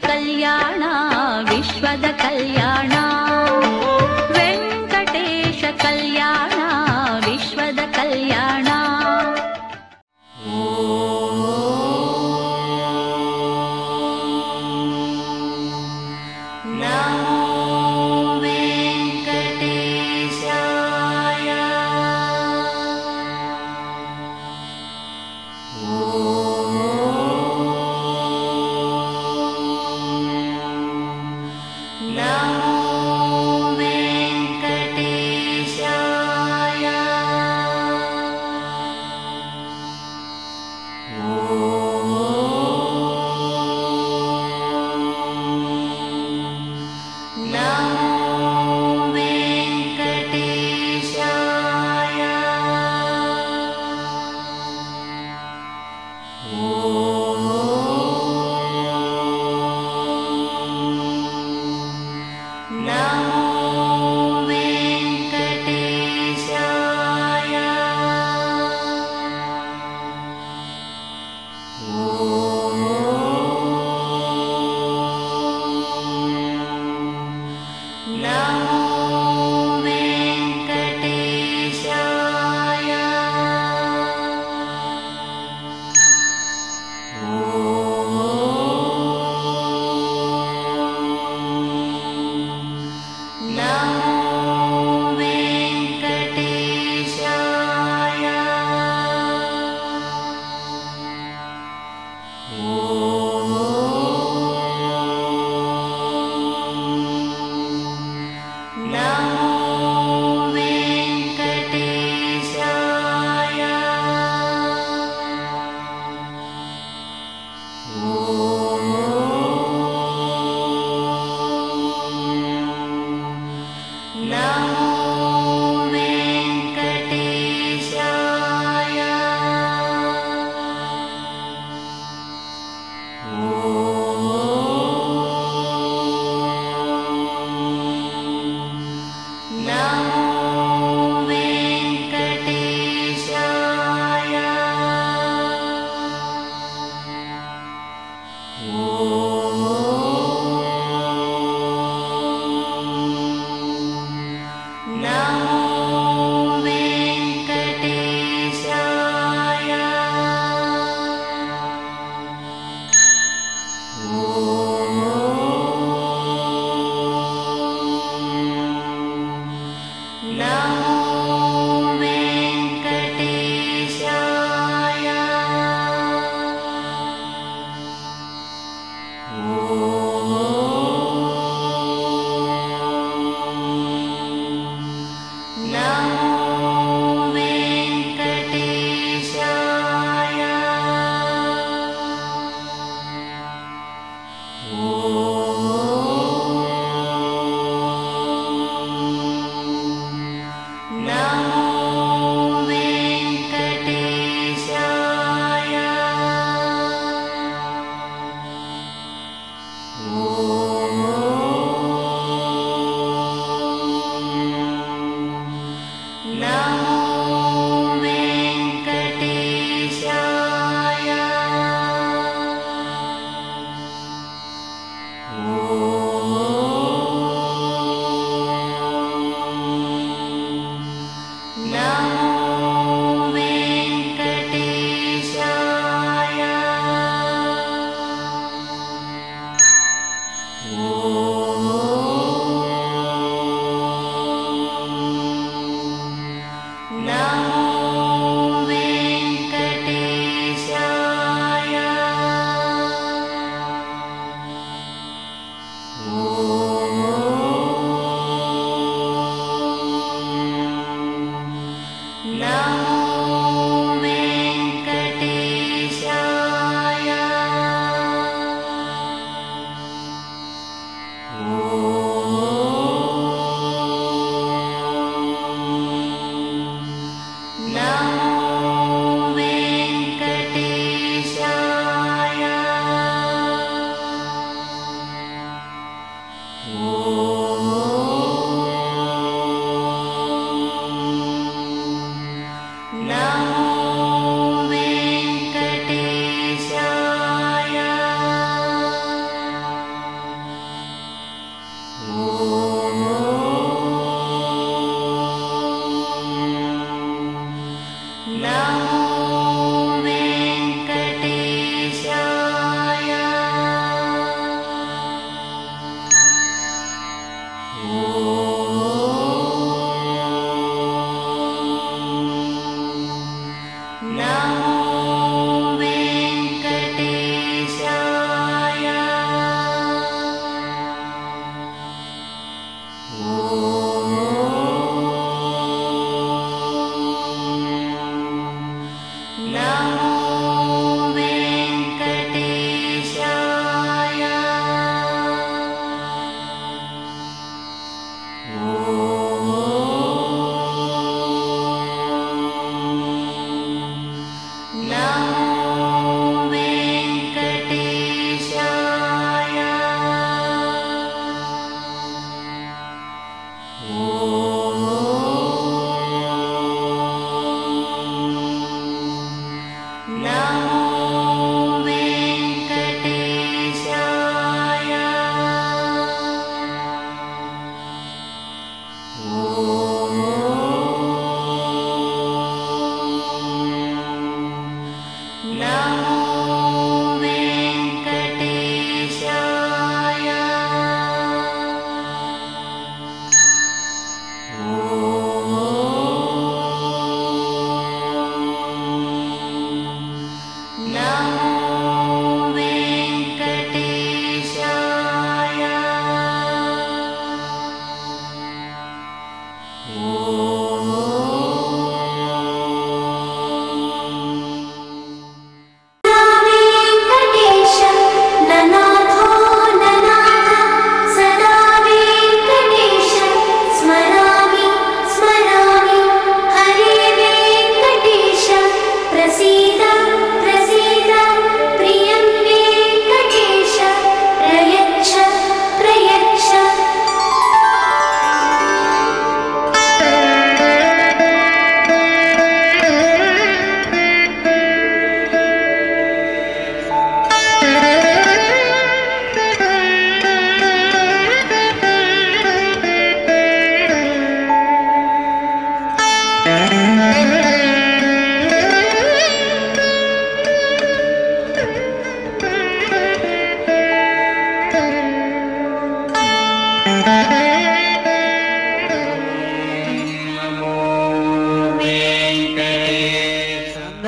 कल्याण विश्वद कल्याण वेंकटेश कल्याण विश्वद कल्याण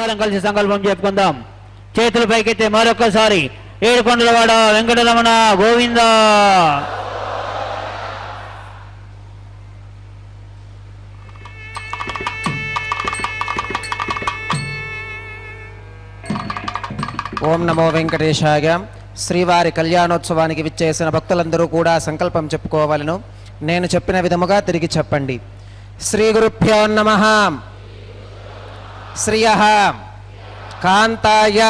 అందరం కలిసి సంకల్పం చెప్పుకుందాం. చేతులు పైకెత్తి మరొకసారి ఏడుకొండలవాడ వెంకటరమణ గోవింద. ఓం నమో వెంకటేశాయ. శ్రీవారి కళ్యాణోత్సవానికి విచ్చేసిన భక్తులందరూ కూడా సంకల్పం చెప్పుకోవాలను. నేను చెప్పిన విధముగా తిరిగి చెప్పండి. శ్రీ గురుభ్యో నమః. శ్రియః కాంతాయ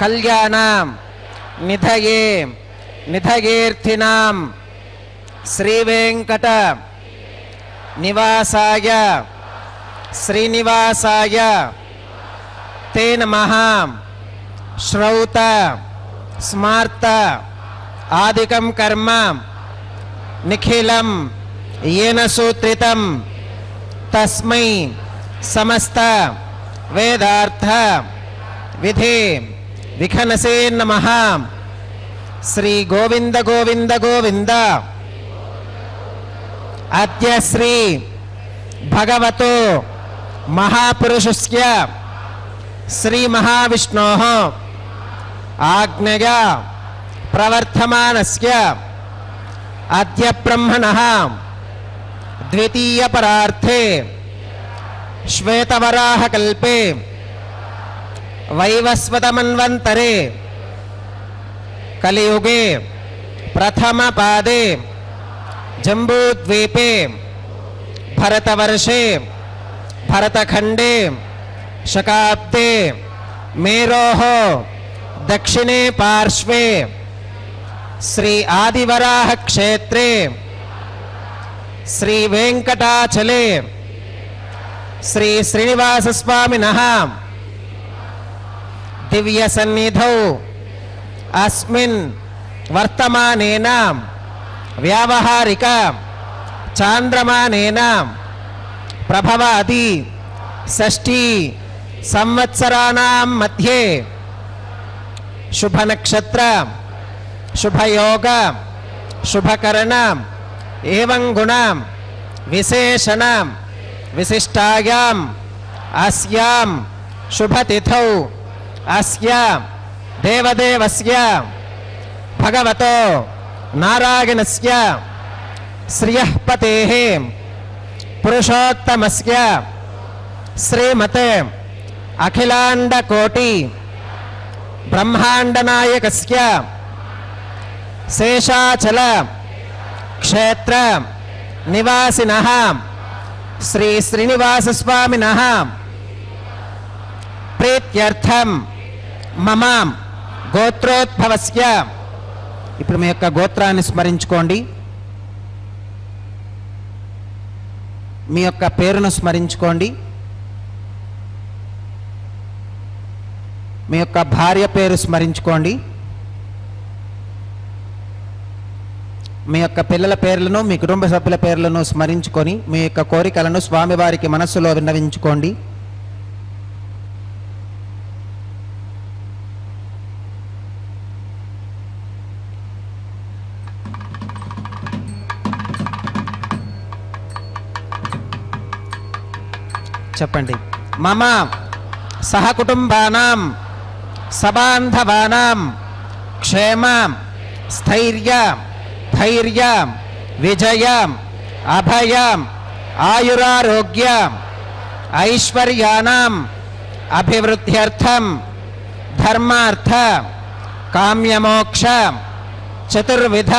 కళ్యాణం నిధయే నిధయేర్థినాం శ్రీ వెంకట నివాసాయ శ్రీనివాసాయ తే నమః. శ్రౌత స్మార్త ఆదికం కర్మ నిఖిలం येन सूत्रितं तस्मै समस्त वेदार्थ विधे विखनसे नमः. श्री गोविंद गोविंद गोविंद. अद्य श्री भगवतो महापुरुषस्य श्री महाविष्णोः आज्ञया प्रवर्तमानस्य अद्य ब्रह्मणः द्वितीय परार्थे श्वेतवराह कल्पे वैवस्वत मन्वन्तरे कलियुगे प्रथम पादे जम्बूद्वीपे भरतवर्षे भरतखंडे शकाब्दे मेरोः दक्षिणे पार्श्वे श्री आदिवराह क्षेत्रे श्री वेंकटाचले श्री श्रीनिवास स्वामिनः दिव्य सन्निधौ अस्मिन् वर्तमानेन व्यावहारिक चांद्रमानेन प्रभवादि षष्ठी संवत्सराणां मध्ये शुभ नक्षत्र शुभ योग शुभकरण एवं गुण विशेषण विशिष्टायाम अस्याम शुभतिथौ अस्य देवदेवस्य भगवतो नारायणस्य श्रियः पतेः पुरुषोत्तमस्य श्रीमते अखिलांड कोटि ब्रह्मांड नायकस्य शेषाचल क्षेत्र निवासिनः श्री श्रीनिवास स्वामिनः प्रीत्यर्थम मम गोत्रोद्भवस्य. ఇప్పుడు మీ యొక్క గోత్రాన్ని స్మరించుకోండి. మీ యొక్క పేరును స్మరించుకోండి. మీ యొక్క భార్య పేరు స్మరించుకోండి. మీ యొక్క పిల్లల పేర్లను మీ కుటుంబ సభ్యుల పేర్లను స్మరించుకొని మీ యొక్క కోరికలను స్వామివారికి మనస్సులో విన్నవించుకోండి. చెప్పండి. మమ సహకుటుంబానాం సబాంధవానాం క్షేమ స్థైర్య धैर्य विजय अभय आयुरारोग्य ऐश्वर्यानां अभिवृद्ध्यर्थम धर्मार्थ काम्यमोक्ष चतुर्विध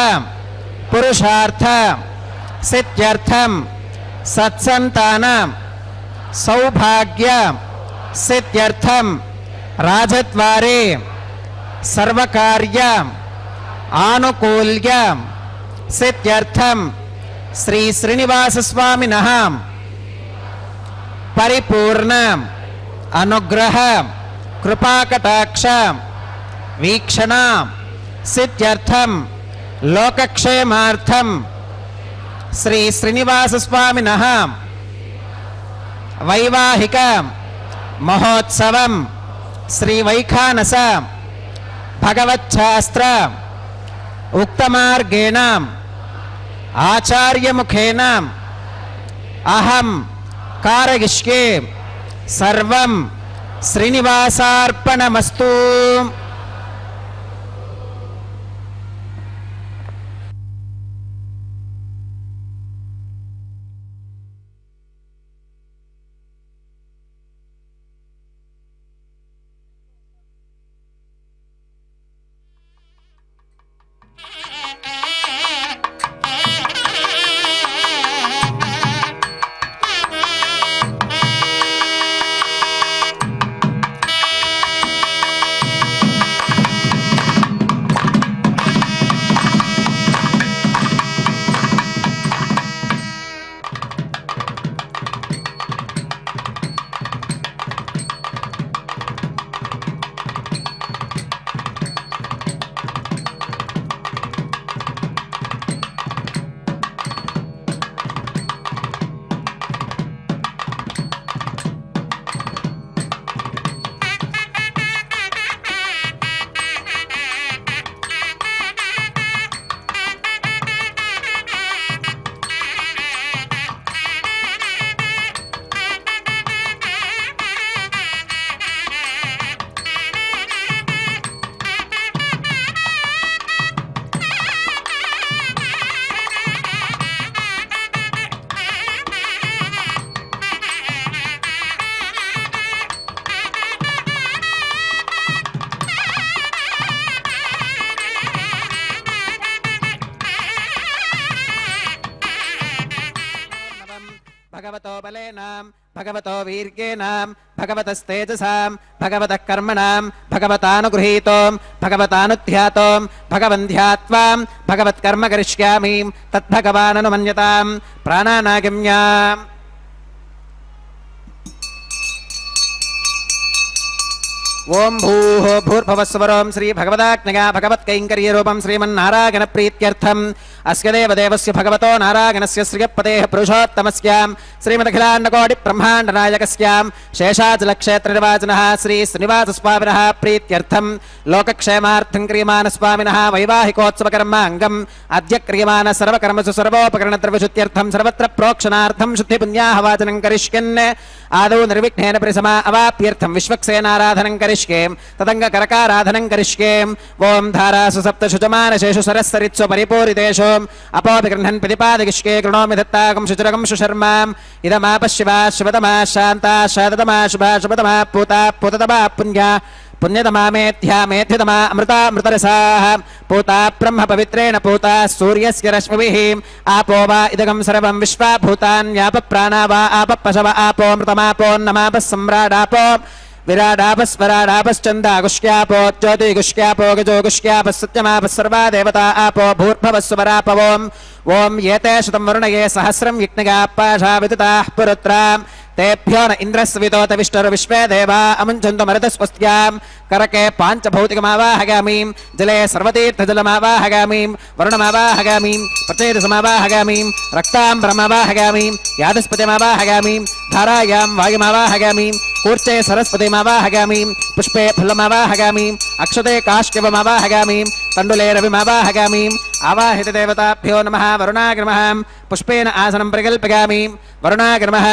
पुरुषार्थ सिद्ध्यर्थम सत्संतान सौभाग्य सिद्ध्यर्थम राजद्वारे सर्वकार्य आनुकूल्य सिद्ध्यर्थम श्री श्रीनिवास स्वामिनः परिपूर्ण अनुग्रह कृपाकटाक्ष वीक्षण सिद्ध्यर्थम लोकक्षेमार्थम श्री श्रीनिवास स्वामिनः वैवाहिक महोत्सवम श्री वैखानस भगवच्छास्त्र उक्तमार्गेण आचार्य मुखेन अहम कारयिष्ये सर्वं శ్రీనివాసార్పణమస్తు. భగవతో బలేనాం భగవతో వీర్యేనాం భగవతస్తేజసాం భగవతః కర్మణాం భగవతానుగృహీతోం భగవతానుధ్యాతోం భగవంధ్యాత్వాం భగవత్కర్మ కరిష్యామి తద్భగవాననుమన్యతాం ప్రాణానాగమ్యాం. ఓం భూః భూర్భువస్సువరోం శ్రీ భగవదాజ్ఞగా భగవత్కైంకర్యరూపం శ్రీమన్నారాయణ ప్రీత్యర్థం అస్య దేవదేవస్య భగవతో నారాయణస్య శ్రియపదేః పురుషోత్తమస్యాం శ్రీమదఖిలాండకోటి బ్రహ్మాండ నాయకస్యాం శేషాచలక్షేత్ర నివాసినః శ్రీ శ్రీనివాస స్వామినః ప్రీత్యర్థం లోకక్షేమార్థం క్రియమాన స్వామినః వైవాహికోత్సవకర్మ అంగం అద్య క్రియమాన సర్వకర్మసు సర్వోపకరణ ద్రవ్యశుద్ధ్యర్థం సర్వత్ర ప్రోక్షణార్థం శుద్ధి పుణ్యాహవాచనం కరిష్యన్ ఆదౌ నిర్విఘ్నేన పరిసమా అవాప్యర్థం విశ్వక్సేనారాధనం కరిష్యే తదంగ కరకారాధనం కరిష్యే. ఓం ధారాసు సప్తశుజమానశేషు సరస్సరిత్సు పరిపూరితేషు అపోపి గృహన్ ప్రతిపాదకిష్కే కృణోమి దత్తాకం శుచిరకం సుశర్మాం ఇదమాప శివా శివతమా శాంతా శాతతమా శుభా శుభతమా పూతా పూతతమా పుణ్యా పుణ్యతమా మేధ్యా మేధ్యతమా అమృతా అమృతరసాః పూతా బ్రహ్మ పవిత్రేణ పూతా సూర్యస్య రశ్మిభిః ఆపో వా ఇదగం సర్వం విశ్వా భూతాన్యాప ప్రాణా వా ఆప పశవ ఆపోమృతమాపోన్నమాప సమ్రాడాపో విరాడాపస్వరాడాపశ్చందాగుష్యాపో జ్యోతిగుష్యాపో గజోగుష్యాప సత్యమాప సర్వా దేవతా ఆపో భూర్భవస్వరాపవోం. ఓం ఏతే శతం వరుణయే సహస్రం యజ్ఞగాపాషా విదితాః పురుత్రాం तेभ्यो न इंद्रस्वितोत विष्णुर् विश्वे देवा अमुञ्चन्तु मरुतस्वस्त्यां करके पाञ्चभौतिकमावाहगामीं जले सर्वतीर्थजलमावाहगामीं वरुणमावाहगामीं प्रचेतसमावाहगामीं रक्ताम्बरमावाहगामीं यादस्पतिमावाहगामीं धारायां वायुमावाहगामीं कूर्चे सरस्वतीमावाहगामीं पुष्पे फलमावाहगामीं अक्षते काष्ठवमावाहगामीं तण्डुले रविमावाहगामीं आवाहित देवताभ्यो नमः. वरुणाग्रमः पुष्पेन आसनं प्रकल्पयामि वरुणाग्रमः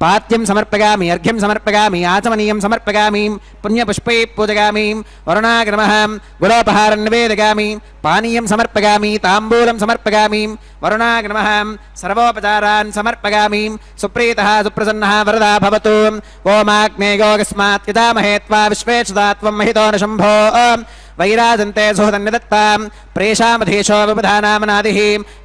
पात्यं समर्पयामि अर्घ्यं समर्पयामि आचमनीयं समर्पयामि पुण्यपुष्पैः पूजयामि. वरुणाग्रमः गुडोपहारं निवेदयामि पानीयं समर्पयामि ताम्बूलं समर्पयामि. वरुणाग्रमः सर्वोपचारान् समर्पयामि. सुप्रीतः सुप्रसन्नः वरदा भवतु. ओमाग्नेयोगस्मात् यजामहे त्वा विश्वेशदा त्वं महितो न शम्भो वैराजन्ते सुहृदन्यदत्तां प्रेषामधीशो विबधानामनादिः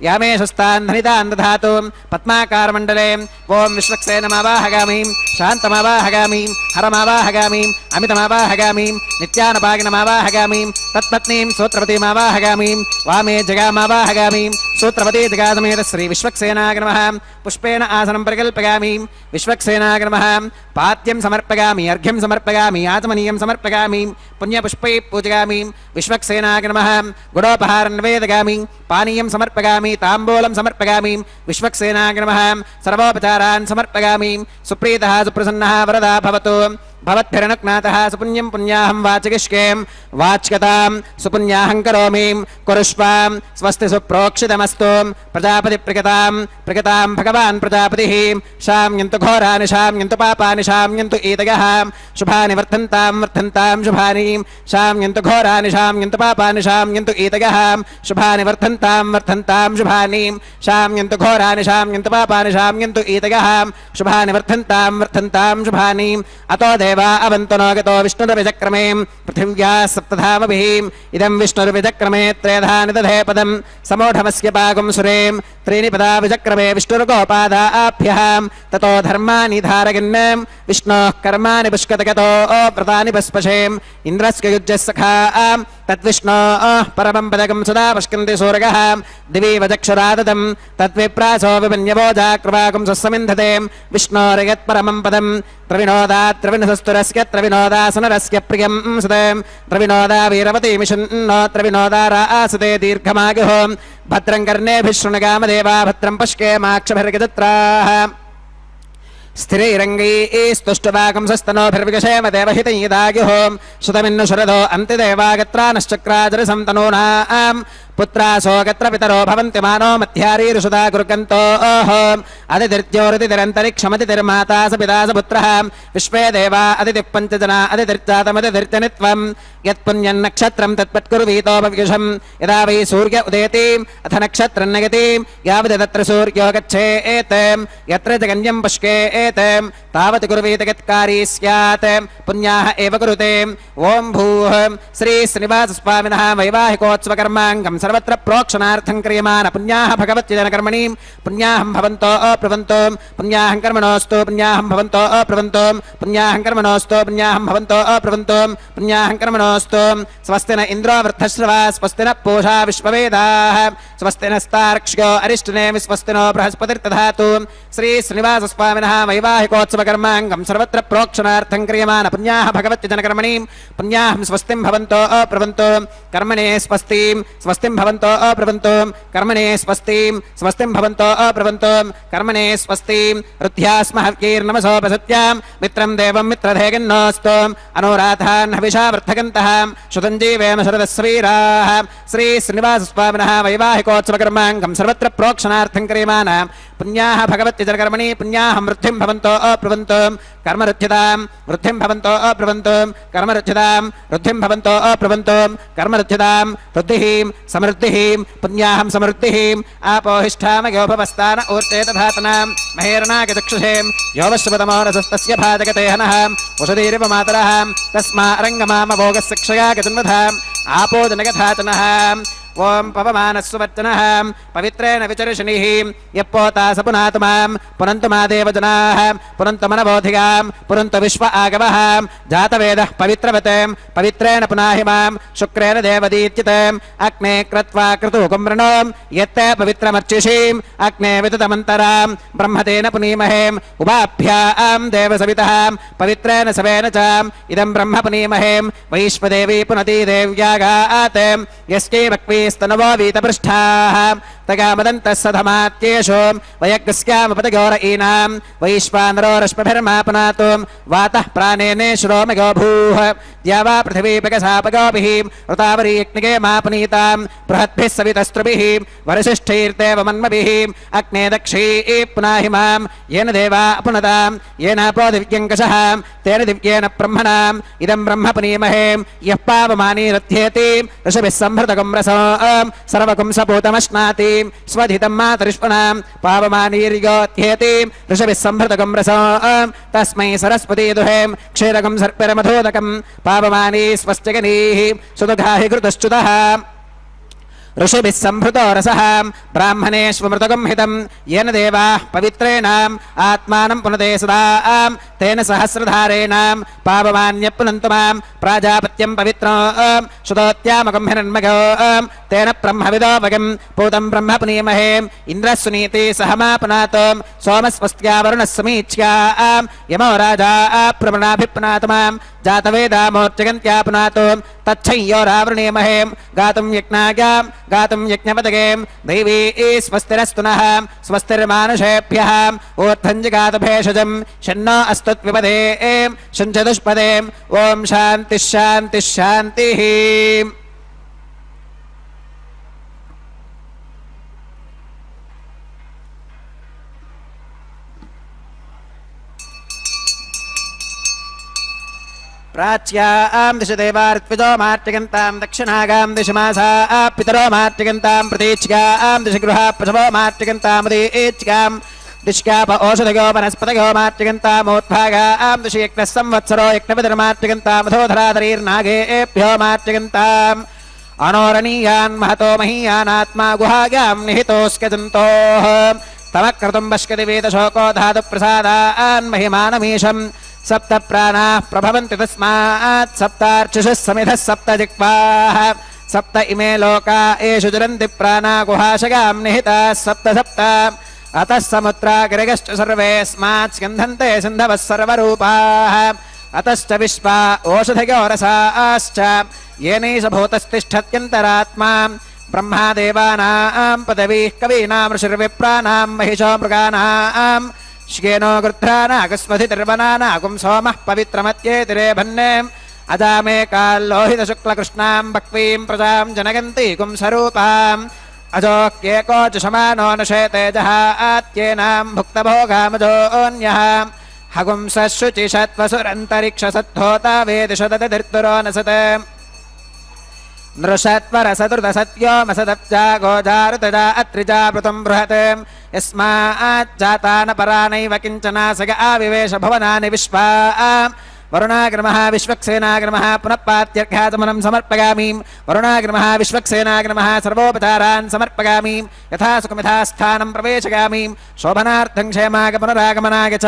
यामेशस्तान् धनितान् दधातु. पद्माकारमण्डले ओं विश्वक्सेनमावाहगामीं शान्तमावाहगामीं हरमावाहगामीं अमितमावाहगामीं नित्यानपागिनमावाहगामीं तत्पत्नीं सूत्रवतीमावाहगामीं वामे जगामावाहगामीं सूत्रवती जगासमेत श्री विश्वक्सेनाग्रमः पुष्पेन आसनं परिकल्पयामि. विश्वक्सेनाग्रमः पात्यं समर्पयामि अर्घ्यं समर्पयामि आचमनीयं समर्पयामि पुण्यपुष्पैः पूजयामि. विश्वक्सेनाग्रमः गुडोपहारं निवेदयामि पानीयं समर्पयामि ताम्बूलं समर्पयामि. विश्वक्सेनाग्रमः सर्वोपचारान् समर्पयामि. सुप्रीतः सुप्रसन्नः वरदा भवतु. भवद्भिरनुज्ञातः सुपुण्यं पुण्याहं वाचगिष्कें वाच्यतां सुपुण्याहं करोमि कुरुष्वां स्वस्ति सुप्रोक्षितमस्तु प्रजापतिप्रियतां प्रियतां भगवान् प्रजापतिः शाम्यन्तु घोरानि शाम्यन्तु पापानि शाम्यन्तु ईदयः शुभानि वर्धन्तां शुभानि शाम्यन्तु घोरानि शाम्यन्तु पापानि शाम्यन्तु ईदयः शुभानि वर्धन्तां शुभानि शाम्यन्तु घोरानि शाम्यन्तु पापानि शाम्यन्तु ईदयः शुभानि वर्धन्तां शुभानि अतो देवा अवन्तनो गतो विष्णुर्विचक्रमे पृथिव्या सप्तधामभिः इदं विष्णुर्विचक्रमे त्रेधानि दधे पदं समोढमस्य पागुं सुरें त्रीणि पदा विचक्रमे विष्णुर्गोपादाभ्यः ततो धर्माणि धारयन् विष्णोः कर्माणि पुष्कतगतो व्रतानि पस्पशेम् इन्द्रस्य युज्यः सखा तद्विष्णोः परमं पदकं सदा पश्यन्ति सूरगः दिवि वचक्षुरादतं तद्विप्रासो विमन्यवोजाकृवाकुं सस्समिन्धते विष्णोर्यत्परमं पदं त्रविनोदात् त्रविनसस्तुरस्य त्रविनोदासनरस्य प्रियं सुते त्रविनोदा वीरवती मिषन्नो त्रविनोदा आसते दीर्घमायुः भद्रं कर्णेभिः शृणुगामदेवा भद्रं पश्येमाक्षभिर्गजत्राः स्थिरैरङ्गैस्तुष्टवाकं सस्तनोभिर्विगशेम देवहितैदायुः श्रुतमिन्नु शरदो अन्तिदेवागत्रानश्चक्राजरसं तनूनां पुत्रासो गत्र पितरो भवन्ति मानो मध्यारीरुषुदा गुरुकन्तो अदितिर्ज्योतिरन्तरिक्षमदितिर्माता स पिता स पुत्रः विश्वे देवा अदितिः पञ्चजना अदितिर्जातमदितिर्जनित्वं यत्पुण्यन्नक्षत्रं तत्पत्कुर्वीतोपविषं यदा वै सूर्य उदेति अथ नक्षत्रं नयति यावत् तत्र सूर्यो गच्छेत् यत्र जगन्यं पश्येत् तावत् कुर्वीत यत्कारी स्यात् पुण्याः एव कुरुते ओं भूः श्री श्रीनिवासस्वामिनः वैवाहिकोत्सवकर्माङ्गं सर्वत्र प्रोक्षणार्थं क्रियमाण पुण्याः भगवत्यजनकर्मणि पुण्याहं भवन्तो अप्रवन्तो पुण्याहं कर्मणोऽस्तु पुण्याहं भवन्तो अप्रवन्तो पुण्याहं कर्मणोऽस्तु पुण्याहं भवन्तो अप्रवन्तो पुण्याहं कर्मणोऽस्तु स्वस्ति न इन्द्रो वृद्धश्रवा स्वस्ति न पूषा विश्ववेदाः स्वस्ति नस्तार्क्ष्यो अरिष्टनेमि स्वस्ति नो बृहस्पतिर्दधातु श्री श्रीनिवासस्वामिनः वैवाहिकोत्सवकर्माङ्गं सर्वत्र प्रोक्षणार्थं क्रियमाण पुण्याः भगवत्यजनकर्मणि पुण्याहं स्वस्तिं भवन्तो अप्रवन्तो कर्मणे स्वस्तिं स्वस्तिं भवन्तो अप्रवन्तो कर्मणे स्वस्तिं स्वस्तिं भवन्तो अप्रवन्तो कर्मणे स्वस्तिं रुद्ध्यास्महव्यैर्नमसोपसत्यां मित्रं देवं मित्रधेगिन्नोऽस्तु अनुराधान् हविषा वर्धकन्तः शुतञ्जीवेम शरदस्वीराः श्री श्रीनिवासस्वामिनः वैवाहिकोत्सवकर्माङ्गं सर्वत्र प्रोक्षणार्थं क्रियमाण पुण्याः भगवत्यजनकर्मणि पुण्याहं वृद्धिं भवन्तो अप्रवन्तो कर्मरुध्यतां वृद्धिं भवन्तो अप्रवन्तो कर्मरुध्यतां वृद्धिं भवन्तो अप्रवन्तो कर्मरुध्यतां वृद्धिः समृद्धिः पुण्याहं समृद्धिः आपोहिष्ठामयोभवस्तान ऊर्ते तथातनां महेरणागचक्षुषे योवश्वतमोरसस्तस्य भाजगते हनः वसुधीरिपमातरः तस्मा अरङ्गमामभोगस्य क्षया गजन्वधाम् आपोदनगथातनः ओं पवमानस्ववच्चनः पवित्रेण विचर्षणिः यप्पोता स पुनातु मां पुनन्तु मा देवजनाः पुनन्तु मनबोधिगां पुनन्तु विश्व आगवः जातवेदः पवित्रवते पवित्रेण पुनाहि मां शुक्रेण देवदीच्यते अग्ने कृत्वा क्रतुकुम्रणो यत्ते पवित्रमर्चिषीम् अग्ने विदतमन्तरां ब्रह्मतेन पुनीमहे उभाभ्यां देवसवितः पवित्रेण सवेन च इदं ब्रह्म पुनीमहे वैश्वदेवी पुनती देव्यागात् यस्यै वक्वी स्तनवो वीतपृष्ठाः तगामदन्तः सधमात्येषु वयग्स्यामपदगौरईनां वैश्वानरो रश्मिभिर्मापनातु वातः प्राणेने श्रोमगो भूः द्यावा पृथिवीपगसापगोभिः ऋतावरीयज्ञे मापनीतां बृहद्भिः सवितस्त्रुभिः वरसिष्ठैर्देव मन्मभिः अग्ने दक्षी पुनाहि मां येन देवा पुनतां येनापो दिव्यङ्कषः तेन दिव्येन ब्रह्मणाम् इदं ब्रह्म पुनीमहे यः पावमानीरथ्येति ऋषभिः सम्भृतकं रसो सर्वकं सपूतमश्नाति स्वधितं मातरिष्पणां पावमानीर्योत्येति ऋषभिः सम्भृतकं रसो तस्मै सरस्वती दुहे क्षीरकं सर्पिरमधोदकं पावमानी स्वस्त्यगनीः सुदुघाहि कृतश्च्युतः ऋषिभिः सम्भृतो रसः ब्राह्मणेष्वमृतकं हितं येन देवाः पवित्रेणाम् आत्मानं पुनते सदा तेन सहस्रधारेण पावमान्य पुनन्तु मां प्राजापत्यं पवित्रो शुतोत्यामकं हिरण्मघो तेन ब्रह्मविदो वगं पूतं ब्रह्म पुनीमहे इन्द्रस्वनीति सहमापनात् सोमस्वस्त्यावरुणः समीच्या यमो राजा प्रमणाभिपुनात् मां जातवेदामोर्जगन्त्यापुनात् तच्छय्योरावृणीमहे गातुं यज्ञागां गातुं यज्ञपदगें दैवी स्वस्तिरस्तु नः स्वस्तिर्मानुषेभ्यः ऊर्ध्वञ्जिगात भेषजं शन्नो अस्तुत्विपदे शञ्चतुष्पदे ॐ शान्तिः शान्तिः शान्तिः। प्राच्यां दिश देवार्त्विजो मार्टिगन्तां दक्षिणागां दिश मासा पितरो मार्टिगन्तां प्रतीच्यां दिश गृहा प्रसवो मार्टिगन्तामुदीच्यां दिश्काप औषधगो वनस्पतगो मार्टिगन्तामोत्भागां दिश यज्ञः संवत्सरो यज्ञविदर्मार्टिगन्तामधोधराधरीर्नागेभ्यो मार्टिगन्ताम् अनोरणीयान् महतो महीयानात्मा गुहागां निहितोऽस्कजन्तोः तमक्रतुं पश्यति वेदशोको धातुप्रसादान् महिमानमीशम् सप्त प्राणाः प्रभवन्ति तस्मात् सप्तार्चिषः समिधः सप्त जिह्वाः सप्त इमे लोका एषु जुरन्ति प्राणा गुहाशगां निहिताः सप्त सप्त अतः समुद्रागिरगश्च सर्वेऽस्मात् स्कन्धन्ते सिन्धवः सर्वरूपाः अतश्च विश्वा ओषधयोरसाश्च येनैष भूतस्तिष्ठत्यन्तरात्मा ब्रह्मादेवानां पदवीः कवीनां ऋषिर्विप्राणां महिषो मृगाणां श्येनो गृध्रानागस्मधिर्वनानागुं सोमः पवित्रमत्येतिरे भन्ने अजामेकाल्लोहितशुक्लकृष्णां बक्वीं प्रजां जनगन्तीकुं स्वरूपाम् अजोक्येको च शमानो नशेते जहात्येनां भुक्तभोगामजोऽन्यः हगुंसशुचिषत्वसुरन्तरिक्षसद्धोता वेदिषदधिर्तुरो नसते नृषत्वरसदृतसत्यो मसदप्जा गोजारुतजा अत्रिजावृतं बृहत् यस्माज्जातानपरानैव किञ्चनासग आविवेश भवनानि विश्वा वरुणाग्रमः विश्वक्सेनाग्रमः पुनः पात्यर्घाचमनं समर्पयामि वरुणाग्रमः विश्वक्सेनाग्रमः सर्वोपचारान् समर्पयामि यथा सुखमिथा स्थानं प्रवेशयामि शोभनार्थं क्षेमाग पुनरागमनाय च।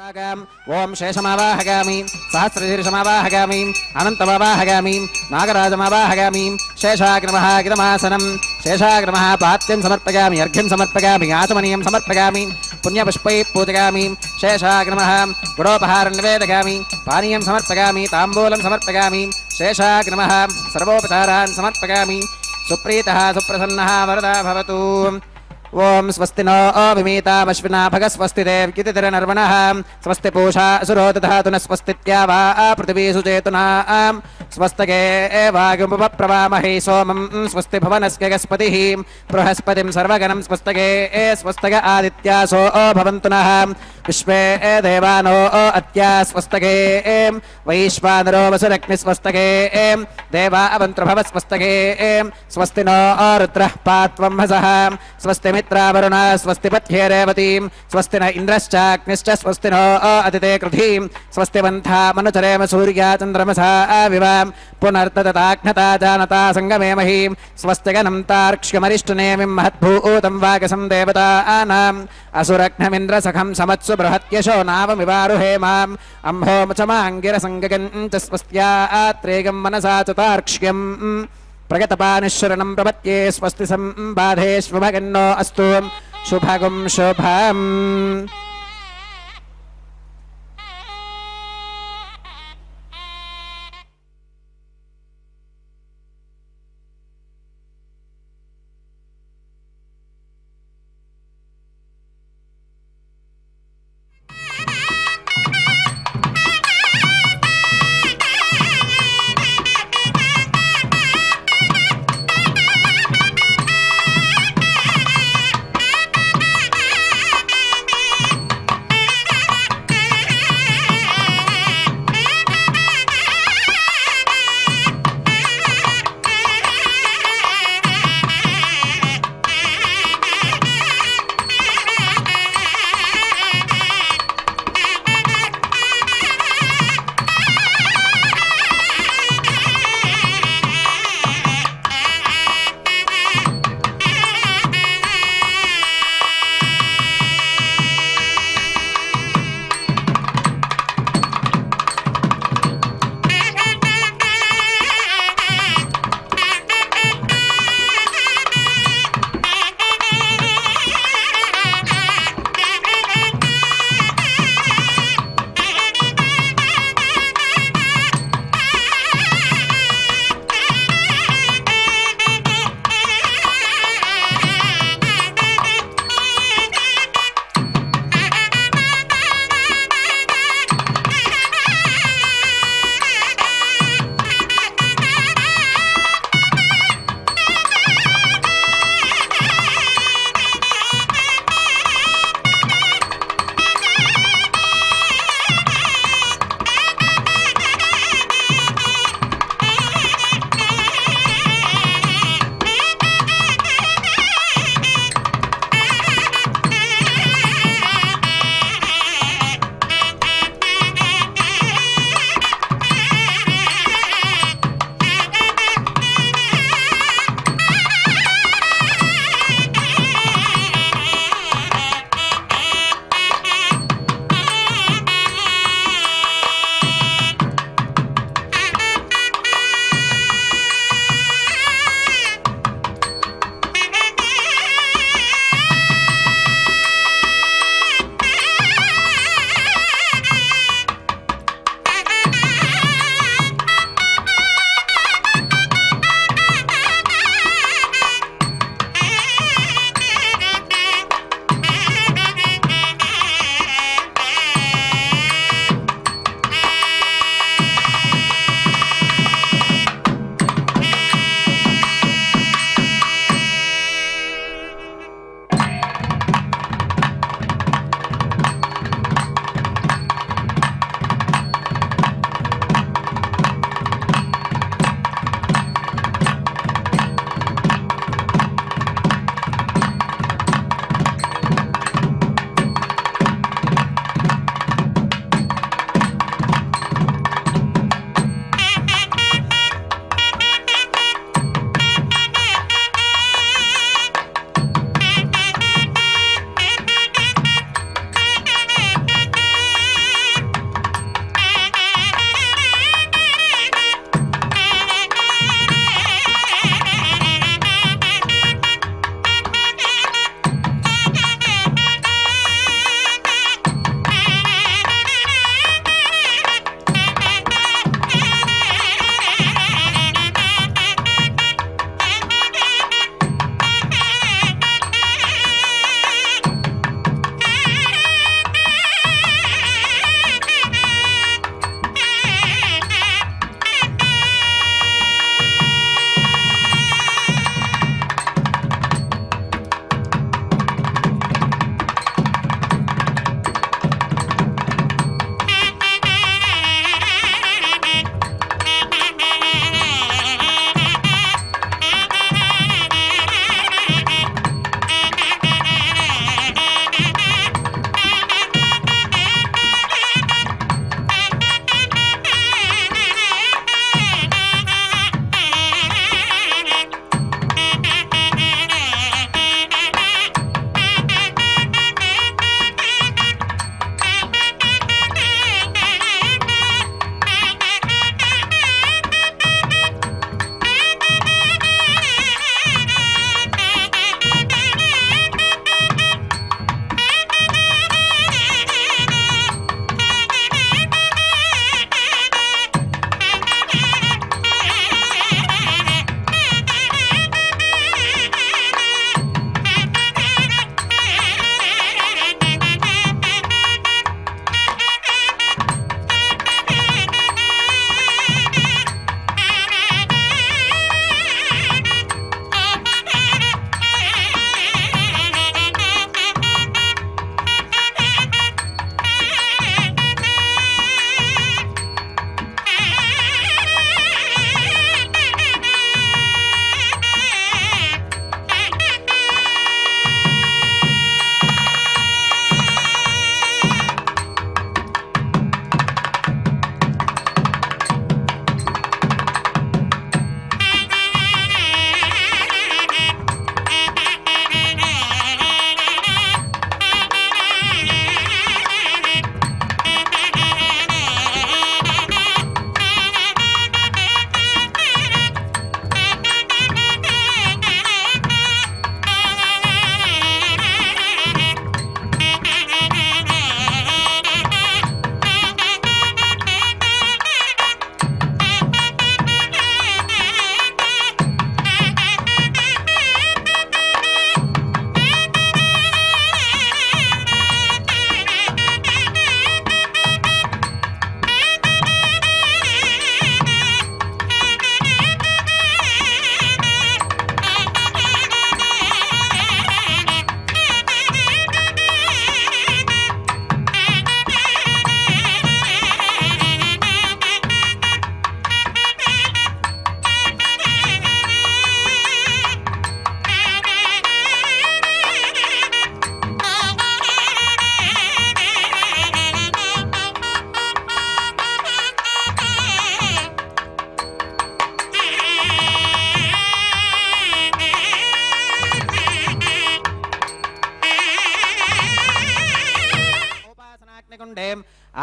ఓం శేషమావాహగామి సహస్రశీర్షమావాహగామి అనంతమావాహగామి నాగరాజమావాహగామి శేషాగ్రమహాగిరమాసనం శేషాగ్రమः పాత్యం సమర్పయామి అర్ఘ్యం సమర్పయామి ఆచమనీయం సమర్పయామి పుణ్యపుష్పై పూజయామి శేషాగ్రమः గుడోపహారం నివేదయామి పానీయం సమర్పయామి తాంబూలం సమర్పయామి శేషాగ్రమः సర్వోపచారాన్ సమర్పయామి సుప్రీతः సుప్రసన్నः వరదా భవతు ఓం స్వస్తి నో విమీతామశ్వినా భగ స్వస్తి దేవ్కితిరనర్వణః స్వస్తి పూషా అసురో దధాతు న స్వస్తిత్యా వా పృథివీ సుచేతునా స్వస్తగే వాయుముపప్రవామహే సోమం స్వస్తి భవనస్య గస్పతిః బృహస్పతిం సర్వగణం స్వస్తగే స్వస్తగ ఆదిత్యాసో భవంతు నః విశ్వే దేవానో అత్యా స్వస్తగే వైశ్వానరో వసురగ్ని స్వస్తగే దేవా అవంతృభవ స్వస్తగే స్వస్తి నో రుద్రః పాత్వం హసః స్వస్తి మిత్రావరుణ స్వస్తి పథ్యే రేవతీం స్వస్తి న ఇంద్రశ్చాగ్నిశ్చ స్వస్తి నో అదితే కృధీం స్వస్తి వంథా మనుచరేమ సూర్యా చంద్రమసా వివ పునర్తతాఘ్నతా జానతా సంగమే మహీం స్వస్తిగనం తార్క్ష్యమరిష్టునేమిం మహద్భూతం వాగసం దేవతానాం అసురఘ్నమింద్రసఖం సమత్సు బృహత్యశో నావమివారుహేమాం అంహోమచమాంగిరసంగగం చ స్వస్త్యాత్రేగం మనసా చతార్క్ష్యం ప్రగతపానిశ్వరణం ప్రపత్యే స్వస్తి సంబాధేష్వభగన్నో అస్తు శుభగం శుభం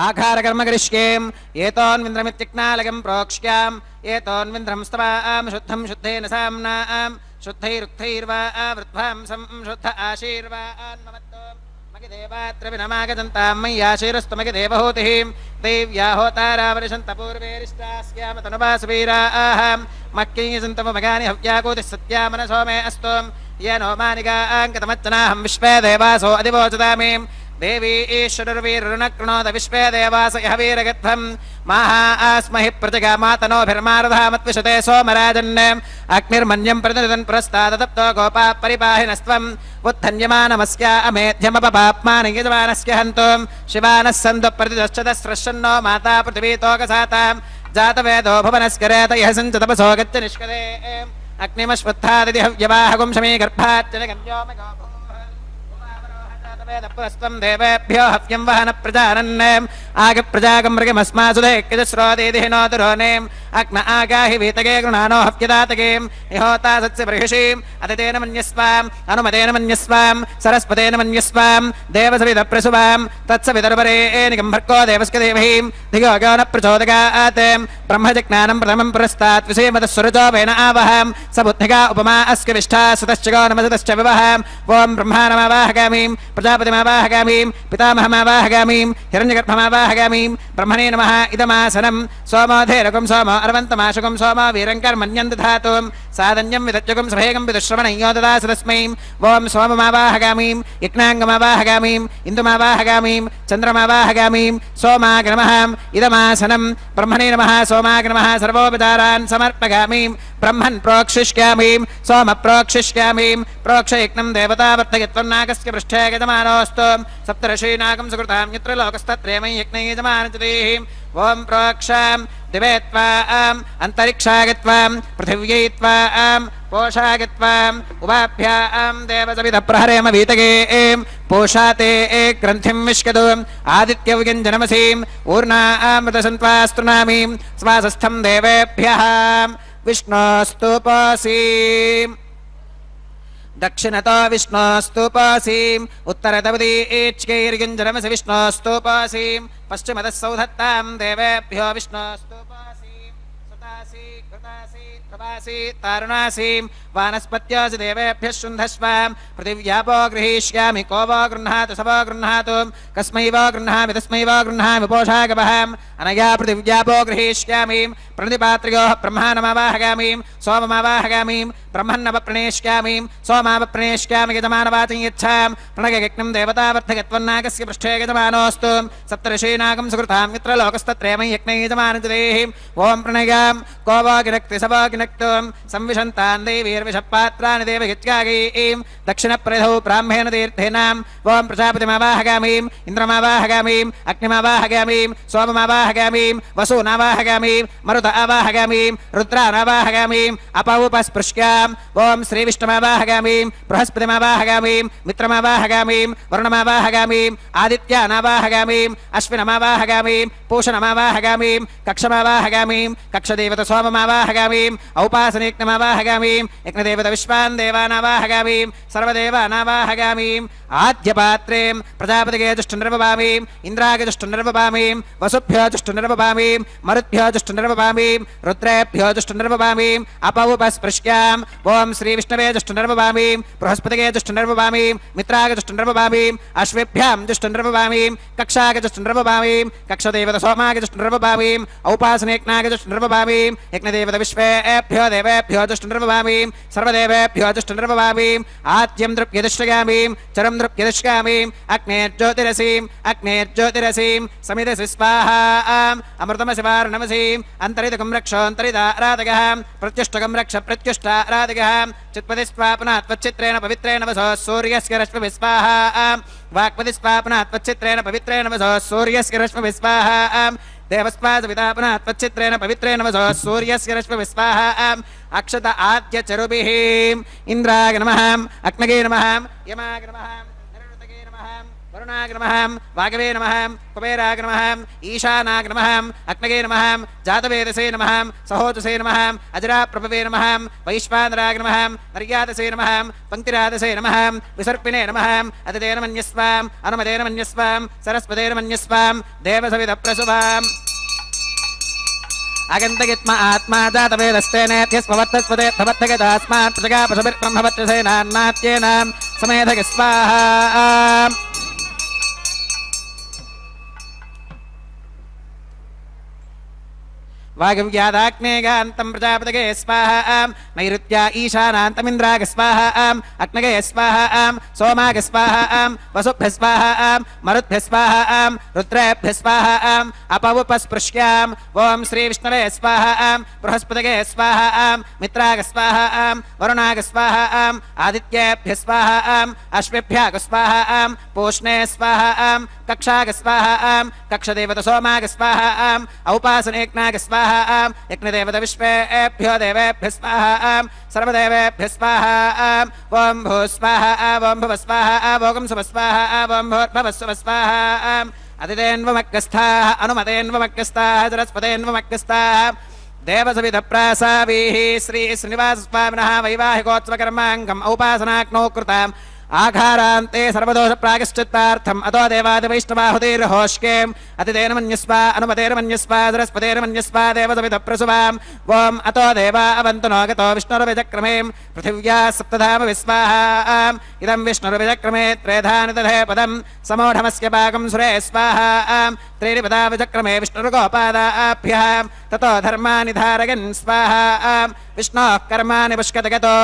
आघारकर्म करिष्येम एतोन्विन्द्रमित्यक्नालकं प्रोक्ष्याम एतोन्विन्द्रं स्तवाम शुद्धं शुद्धेन साम्नाम शुद्धैरुक्थैर्वा वृद्धां संशुद्ध आशीर्वान् ममत्तो मगिदेवात्र विनमागजन्तां मय्याशीरस्तु मगिदेवहूतिः देव्या होतारावरिशन्त पूर्वेरिष्टास्याम तनुवासुवीराः मक्कीयसन्तमगानि हव्याकूतिः सत्या मनसो मे अस्तु येनो मानिकाङ्कतमच्चनाहं विश्वे देवासो अधिवोचदामि देवी ईश्वरुर्वीरुणकृणोद विश्वे देवास यः वीरगध्वं माहा आस्महि प्रजगामातनोभिर्मारधामत्विशते सोमराजन् अग्निर्मन्यं प्रतिनिधन् पुरस्तादतप्तो गोपा परिपाहिनस्त्वम् उत्थन्यमानमस्या अमेध्यमपपाप्मानि यजमानस्य हन्तुं शिवानः सन्तु प्रतिदश्चतस्रश्चन्नो माता पृथिवीतोकसातां जातवेदो भुवनस्करेत यः सञ्च तपसो गच्छ निष्कदे अग्निमश्वत्थादिति हव्यवाहगुं शमीगर्भाच्चनगन्योमगो पुरस्त्वं देवेभ्यो हव्यं वहन प्रजानन् आगप्रजागं मृगमस्मासुदेक्यजस्रोदीदिहि नोदुरोनेम् अग्न आगाहि वीतगे गृणानो हव्यदातगें निहोता सत्स्य बर्हिषीम् अतितेन मन्यस्वाम् अनुमतेन मन्यस्वाम् सरस्वतेन मन्यस्वाम् देवसविदप्रसुवाम् तत्सवितर्वरेणिगम्भर्को देवस्य देवहीं धियो गो न प्रचोदगात् ब्रह्मजज्ञानं प्रथमं पुरस्तात् विषयमतः सुरजोपेन आवहम् स बुद्धिका उपमा अस्य विष्ठा सुतश्च गो नमसतश्च विवहम् ॐ ब्रह्माणमावाहगामीं प्रजापतिमावाहगामीं पितामहमावाहगामीं हिरण्यगर्भमावाहगामीं ब्रह्मणे नमः इदमासनं सोमोधेरकुं सोमो अर्वन्तमाशुकुं सोमो वीरङ्कर्मण्यं दधातुं सादन्यं विदत्युकुं सभेगं विदुश्रवणयो ददासु तस्मै ॐ सोममावाहगामीं यज्ञाङ्गमावाहगामीं इन्दुमावाहगामीं चन्द्रमावाहगामीं सोमाग्नमः इदमासनं ब्रह्मणे नमः सोमाग्नमः सर्वोपचारान् समर्पयामीं ब्रह्मन् प्रोक्षिष्यामीं सोम प्रोक्षिष्यामीं प्रोक्षयज्ञं देवतावर्धयत्वन्नागस्य पृष्ठे गजमानोऽस्तु सप्तर्षीनागं सुकृतां यत्र लोकस्तत्रेमं यज्ञे यजमानचतीः ॐ प्रोक्षां दिवे त्वाम् अन्तरिक्षागत्वां पृथिव्यै त्वाम् पोषागत्वाम् उभाभ्यां देवसविधप्रहरेम वीतगे पोषाते ग्रन्थिं विष्कतु आदित्यव्यञ्जनमसीम् ऊर्णामृतसन्त्वास्तृणामीं स्वासस्थं देवेभ्यः विष्णोस्तुपासीम् दक्षिणतो विष्णोस्तुपासीम् उत्तरतवदीच्कैर्युञ्जनमसि विष्णोस्तुपासीम् पश्चिमतः सौधत्तां देवेभ्यो विष्णोस्तुपासीम् सुतासी कृतासी ध्रुवासी तारुणासीम् वानस्पत्योऽसि देवेभ्यः शुन्धस्वाम् पृथिव्यापो गृहीष्यामि को वो गृह्णातु स वो गृह्णातु कस्मै वो गृह्णामि तस्मै वो गृह्णामि पोषागवहम् अनया पृथिव्यापो गृहीष्यामि प्रणिपात्र्योः ब्रह्माणमावाहगामीं सोममावाहगामीं ब्रह्मन्नवप्रणेष्यामीं सोमावप्रणेष्यामि यजमानवाचं यच्छां प्रणगयज्ञं देवतावर्धयत्वन्नागस्य पृष्ठे यजमानोऽस्तु सप्तर्षीनागं सुकृतां यत्र लोकस्तत्रेमं यज्ञे यजमानञ्चदेः ॐ प्रणयां को वो गिनक्ति स वो गिनक्तुं संविशन्तान् देवीर्विषपात्राणि देवयज्ञागैः दक्षिणप्रधौ ब्राह्मेण तीर्थेनाम् ॐ प्रजापतिमावाहगामीं इन्द्रमावाहगामीं अग्निमावाहगामीं सोममावाहगामीं वसूनावाहगामीं मरुत आवाहगामीं रुद्रानावाहगामीं अपौपस्पृश्याम् ॐ श्रीविष्णुमावाहगामीं बृहस्पतिमावाहगामीं मित्रमावाहगामीं वरुणमावाहगामीं आदित्यानावाहगामीं अश्विनमावाहगामीं पूषणमावाहगामीं कक्षमावाहगामीं कक्षदेवत सोममावाहगामीं औपासनेज्ञमावाहगामीं यज्ञदेवत विश्वान् देवानावाहगामीं सर्वदेवानावाहगामीं आद्यपात्रें प्रजापतिगे जुष्टुनिर्वपामीं इन्द्रागे जुष्टुनिर्वपामीं वसुभ्यो जुष्टुनिर्वपामीं मरुद्भ्यो जुष्टुनिर्वपामीं रुद्रेभ्यो जुष्टुनिर्वपामीं अपौपस्पृश्याम् ॐ श्रीविष्णवे जुष्टुनिर्वपामीं बृहस्पतिगे जुष्टुनिर्वपामीं मित्रागे जुष्टुनिर्वपामीं अश्वेभ्यां जुष्टुनिर्वपामीं कक्षागे जुष्टुनिर्वपामीं कक्षदेवत सोमागे जुष्टुनिर्वपामीं औपासनेज्ञागे जुष्टुनिर्वपामीं यज्ञदेवत विश्वेभ्यो देवेभ्यो जुष्टुनिर्वपामीं सर्वदेवेभ्यो जुष्टुनिर्वपामीं आद्यं द्रव्यदिष्टयामीं चरं द्रव्यदिष्यामीं अग्नेर्ज्योतिरसीं समिधसि स्वाहा अमृतमसि वारणमसीं अन्तरितकं रक्षोऽन्तरिताराधकः प्रत्युष्टकं रक्ष प्रत्युष्टाराधकः चित्पदि स्वापना त्वच्चित्रेण पवित्रेण वसो सूर्यस्य रश्मिभिः स्वाहा वाक्पदि स्वापना त्वच्चित्रेण पवित्रेण वसो सूर्यस्य रश्मिभिः स्वाहा देवस्वासवितापना त्वच्चित्रेण पवित्रेण वसो सूर्यस्य रश्मिभिः स्वाहा अक्षत आद्यचरुभिः इन्द्राय नमः अग्नगे नमः यमाय नमः नरुतगे नमः वरुणाय नमः वागवे नमः कुबेराय नमः ईशानाय नमः अग्नये नमः जातवेदसे नमः सहोदसे नमः अजराप्रभवे नमः वैश्वानराय नमः मर्यादसे नमः पंक्तिरादसे नमः विसर्पिणे नमः अतिदेन मन्यस्वाम् अनुमदेन मन्यस्वाम् सरस्वतेन मन्यस्वाम् देवसविदप्रसुवाम् अगन्तगित्म आत्मा जातवेदस्तेनेत्यस्मवत्तस्वते भवत्तगतास्मात् प्रजगापशुभिर्ब्रह्मवत्यसेनान्नात्येन समेधग स्वाहा वागव्यादाग्नेगान्तं प्रजापतये स्वाहा नैऋत्या ईशानान्तमिन्द्राग स्वाहा अग्नगे स्वाहा सोमाग स्वाहा वसुभ्यः स्वाहा मरुद्भ्यः स्वाहा रुद्रेभ्यः स्वाहा अपवुपस्पृश्याम् ॐ श्रीविष्णवे स्वाहा बृहस्पतये स्वाहा मित्राग स्वाहा वरुणाग स्वाहा आदित्येभ्यः स्वाहा अश्वेभ्याग स्वाहा पूष्णे स्वाहा कक्षाग स्वाहा कक्षदेवत सोमाग स्वाहा औपासनेज्ञाग स्वाहा यज्ञदेवत विश्वेभ्यो देवेभ्यः स्वाहा सर्वदेवेभ्यः स्वाहा ॐ भू स्वाहा ॐ भुव स्वाहा भोगं सुव स्वाहा ॐ भूर्भुवः सुवः स्वाहा अतिदेन्वमग्गस्थाः अनुमतेन्वमग्गस्थाः सरस्वतेन्वमग्गस्थाः देवसविधप्रासावीः श्री श्रीनिवासस्वामिनः वैवाहिकोत्सवकर्माङ्गम् औपासनाग्नौ कृताम् आघारान्ते सर्वदोष प्रायश्चित्तार्थम् अतो देवादिवैष्णवाहुतिर्होष्के अतिदेन मन्यस्वा अनुमतेन मन्यस्वा सरस्वतेन मन्यस्वा देवसविधप्रसुवाम् ॐ अतो देवा अवन्तु नो गतो विष्णुर्विचक्रमे पृथिव्या सप्तधाम विस्वाहा इदं विष्णुर्विचक्रमे त्रेधानि दधे पदम् समोढमस्य पाकं सुरे स्वाहा त्रीणि पदा विचक्रमे विष्णुर्गोपादाभ्यः ततो धर्मानि धारयन् स्वाहा विष्णोः कर्माणि पुष्कतगतो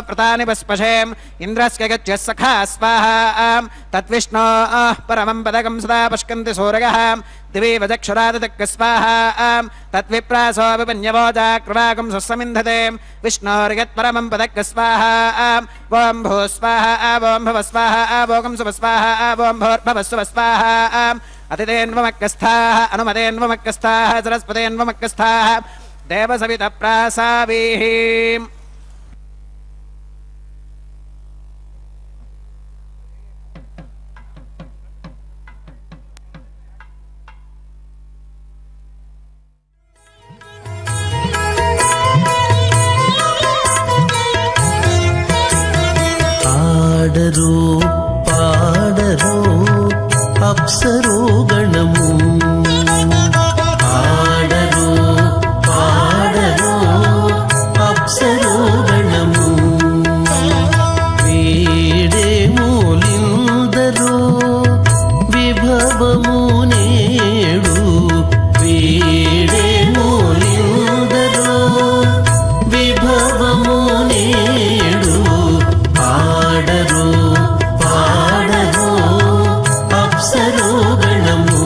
व्रतानि पुष्पशेम् इन्द्रस्य गच्छः सखा स्वाहा तद्विष्णोः परमं पदकं सदा पुष्कन्ति सूरयः दिवि वचक्षुरादितक् स्वाहा तद्विप्रासो विपन्यवोजाकृवाकं सुसमिन्धते विष्णोर्यत्परमं पदक् स्वाहा ॐ भू स्वाहा ॐ भुव स्वाहा भोगं सुव स्वाहा ॐ भूर्भुवः सुवः स्वाहा अतिदेन्वमग्गस्थाः अनुमतेन्वमग्गस्थाः सरस्वतेन्वमग्गस्थाः देवसविधप्रासावीः ఆడరు పాడరు అప్సరో గణము ఆడరు పాడరు అప్సరో గణము వీడే మూలిందరో విభవము నేడు వీడే మూలిందరో విభవము నేడు ఆడరు పాడరు అప్సరో గణము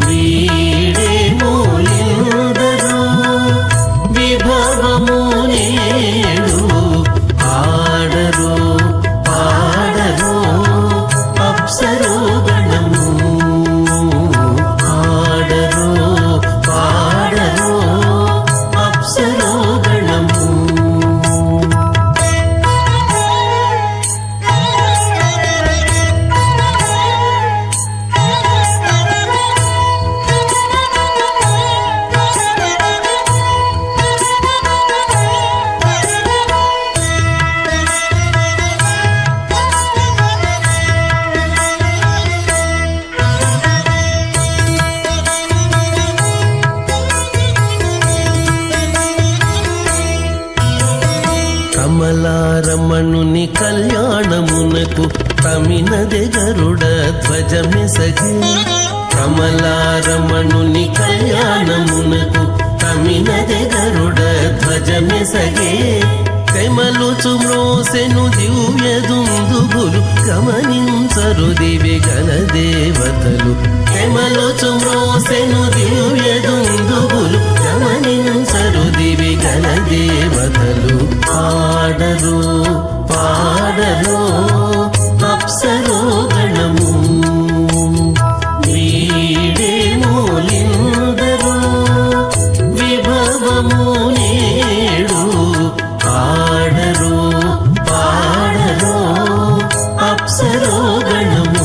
వీడే మూలిందరో విభవము నేడు ఆడరు పాడరు అప్సరో గణము ఆడరు పాడరు అప్సరో గణము కమలారమణుని కళ్యాణమునకు తమినదె గరుడ ధ్వజమెసగే కమలారమణుని కళ్యాణమునకు తమినదె గరుడ ధ్వజమెసగే కమలుచు మ్రోసెను దివ్య దుందుగులు గమనించరు దివి గల దేవతలు కమలుచు మ్రోసెను దివ్య దుందుగులు గమనించరు దివి గల దేవతలు ఆడరు పాడరు అప్సరో గణము వీడే మూలిందరో విభవము నేడు ఆడరు పాడరు అప్సరో గణము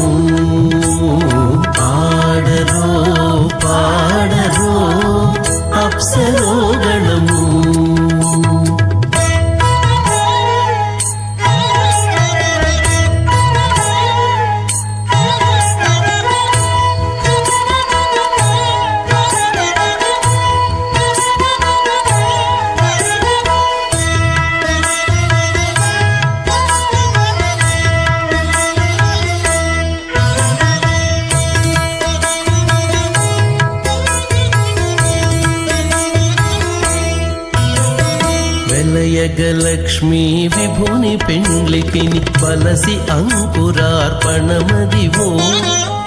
వెలయగలక్ష్మీ విభుని పెండ్లికిని బలసి అంకురార్పణమదివో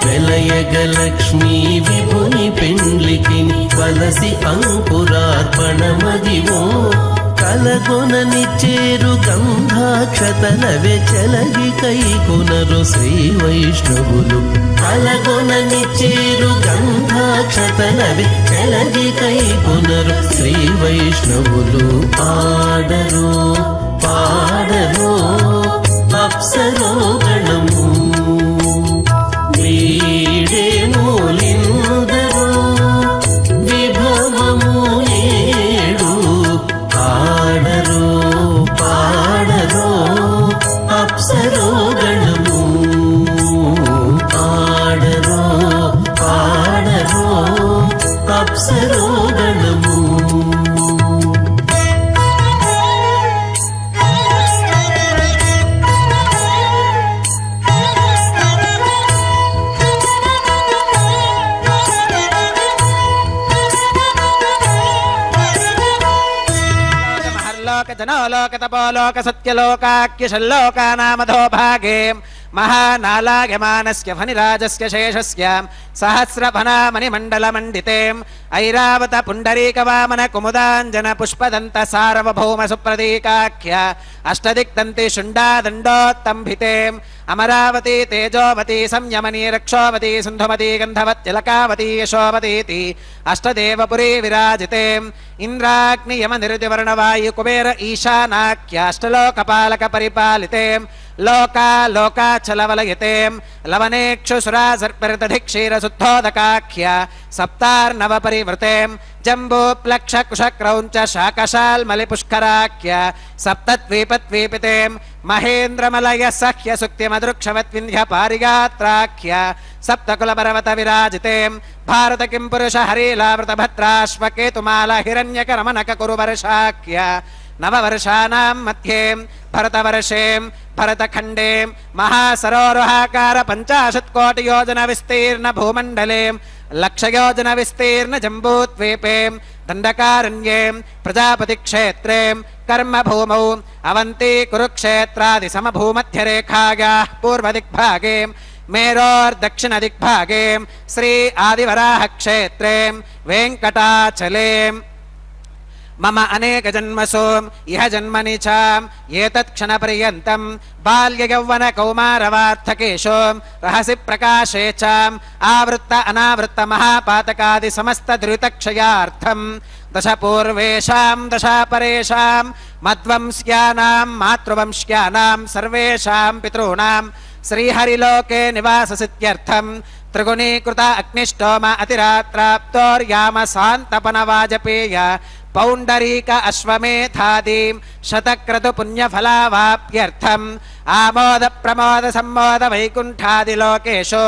వెలయగలక్ష్మీ విభుని పెండ్లికిని బలసి అంకురార్పణమదివో కలగొనని చేరు గంధాక్షతలవే చెలగి కైకొనరు శ్రీ వైష్ణవులు కలగొనని చేరు గంధాక్షతలవే చెలగి కైకొనరు శ్రీ వైష్ణవులు ఆడరు పాడరు అప్సరో గణము వీడే మూలిందరు విభవము ఏడు ఆడరు పాడరు అప్సరో గణము ఆడరు పాడరు అప్సరో గణము जनोलोक तपोलोक सत्यलोकाख्यशल्लोकानामधो भागे महानालायमानस्य फनिराजस्य शेषस्य सहस्रफनामणिमण्डलमण्डिते ऐरावत पुण्डरीकवामन कुमुदाञ्जन पुष्पदन्त सार्वभौम सुप्रतीकाख्य अष्टदिक्दन्ति शुण्डादण्डोत्तम्भिते अमरावती तेजोवती संयमनी रक्षोवती सिन्धुमती गन्धवत्यलकावती यशोवतीति अष्टदेवपुरी विराजिते इन्द्राग्नियमनिरुतिवर्णवायु कुबेर ईशानाख्य अष्टलोकपालक परिपालिते लोकाचलवलयते लवनेक्षुसुरासर्पितधिक्षीरशुद्धोदकाख्य सप्तार्नवपरिवृते जम्बूप्लक्षकुशक्रौञ्च शाकशाल्मलिपुष्कराख्य सप्तद्वीपद्वीपिते महेन्द्रमलय सह्य सुक्तिमदृक्षवद्विन्ध्य पारिगात्राख्य सप्तकुलपर्वत विराजिते भारत किं पुरुष हरीलावृत भद्राश्वकेतुमाला हिरण्यकरमनक कुरुवर्षाख्य नववर्षाणां मध्ये भरतवर्षे भरतखण्डे महासरोरुहाकार 50 कोटि योजन विस्तीर्ण भूमण्डले लक्षयोजन विस्तीर्ण जम्बूद्वीपे दण्डकारण्ये प्रजापति क्षेत्रे कर्मभूमौ अवन्ती कुरुक्षेत्रादि समभूमध्यरेखायाः पूर्वदिग्भागे मेरोर्दक्षिणदिग्भागे श्री आदिवराह क्षेत्रे वेङ्कटाचले मम अनेक जन्मसु इह जन्मनि च एतत् क्षणपर्यन्तं बाल्ययौवन कौमारवार्थकेषु रहसि प्रकाशे च आवृत्त अनावृत्त महापातकादि समस्त दुरितक्षयार्थं दश पूर्वेषां दशापरेषां मध्वंस्यानां मातृवंश्यानां सर्वेषां पितॄणां श्रीहरिलोके निवाससिद्ध्यर्थं त्रिगुणीकृत अग्निष्टोम अतिरात्राप्तोर्याम शान्तपनवाजपेय पौण्डरीक अश्वमेधादीं शतक्रतु पुण्यफलावाप्यर्थम् आमोद प्रमोद सम्मोद वैकुण्ठादिलोकेषु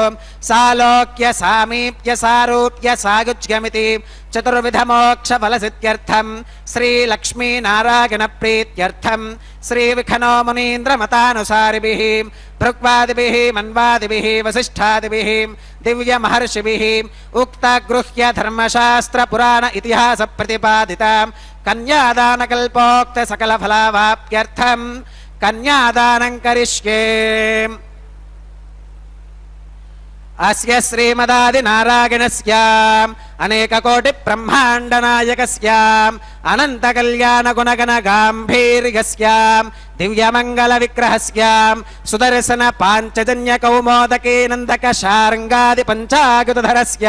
सालोक्य सामीप्य सारूप्य सायुज्यमिति चतुर्विध मोक्ष फलसिद्ध्यर्थं श्री लक्ष्मी नारायण प्रीत्यर्थं श्री विखनो मुनीन्द्र मतानुसारिभिः भृग्वादिभिः मन्वादिभिः वसिष्ठादिभिः दिव्य महर्षिभिः उक्त गृह्य धर्मशास्त्र पुराण इतिहास प्रतिपादितां कन्यादानकल्पोक्त सकल फलावाप्यर्थं कन्यादानं करिष्ये। अस्य श्रीमदादिनारायणस्य अनेककोटि ब्रह्माण्डनायकस्य अनंत कल्याण गुणगण गांभीर्यस्य दिव्यमंगल विग्रहस्य सुदर्शन पांचजन्य कौमोदके नंदक शार्ंगादि पंचायुधरस्य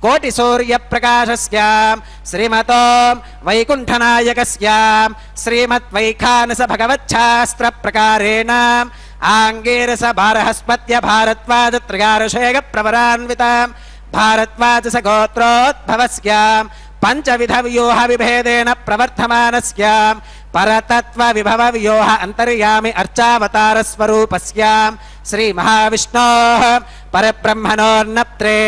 कोटि सूर्य प्रकाशस्य श्रीमतो वैकुंठनायकस्य श्रीमद्वैखानस भगवच्छास्त्र प्रकारेण आंगीरस बारहस्पत्य भारद्वाज त्रिगारुषेग प्रवरान्विता भारद्वाज गोत्रोद्भवस्य पंचविध व्यूह विभेदेन प्रवर्धमानस्य परतत्व विभव व्यूह अंतर्यामि अर्चावतार स्वरूपस्य श्री महाविष्णोः परब्रह्मणोर्नप्त्रे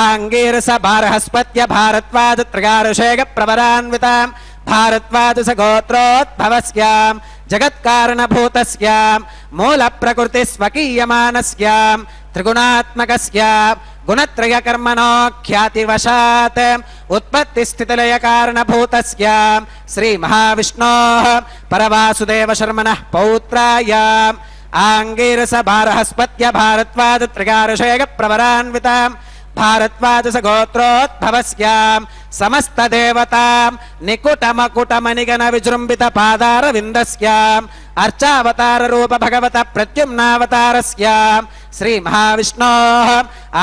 आंगीरस बारहस्पत्य भारद्वाज त्रिगारुषेग प्रवरान्विता भारद्वाज गोत्रोद्भवस्य जगत्कारणभूतस्य मूल प्रकृति स्वकीयमानस्य త్రిగుణాత్మకస్య గుణత్రయ కర్మణో ఖ్యాతివశాత్ ఉత్పత్తి స్థితిలయ కారణభూతస్య శ్రీ మహావిష్ణోః పరవాసుదేవ శర్మణః పౌత్రాయ ఆంగీరస భారహస్పత్య భారద్వాజ త్రికారుషేయ ప్రవరాన్వితాం భారద్వాజ గోత్రోద్భవస్యాం సమస్త దేవతాం నికుటమకుటమనిగణ విజృంభిత పాదార విందస్యాం అర్చావతార రూప భగవత ప్రత్యుమ్నావతారస్యాం శ్రీ మహావిష్ణోః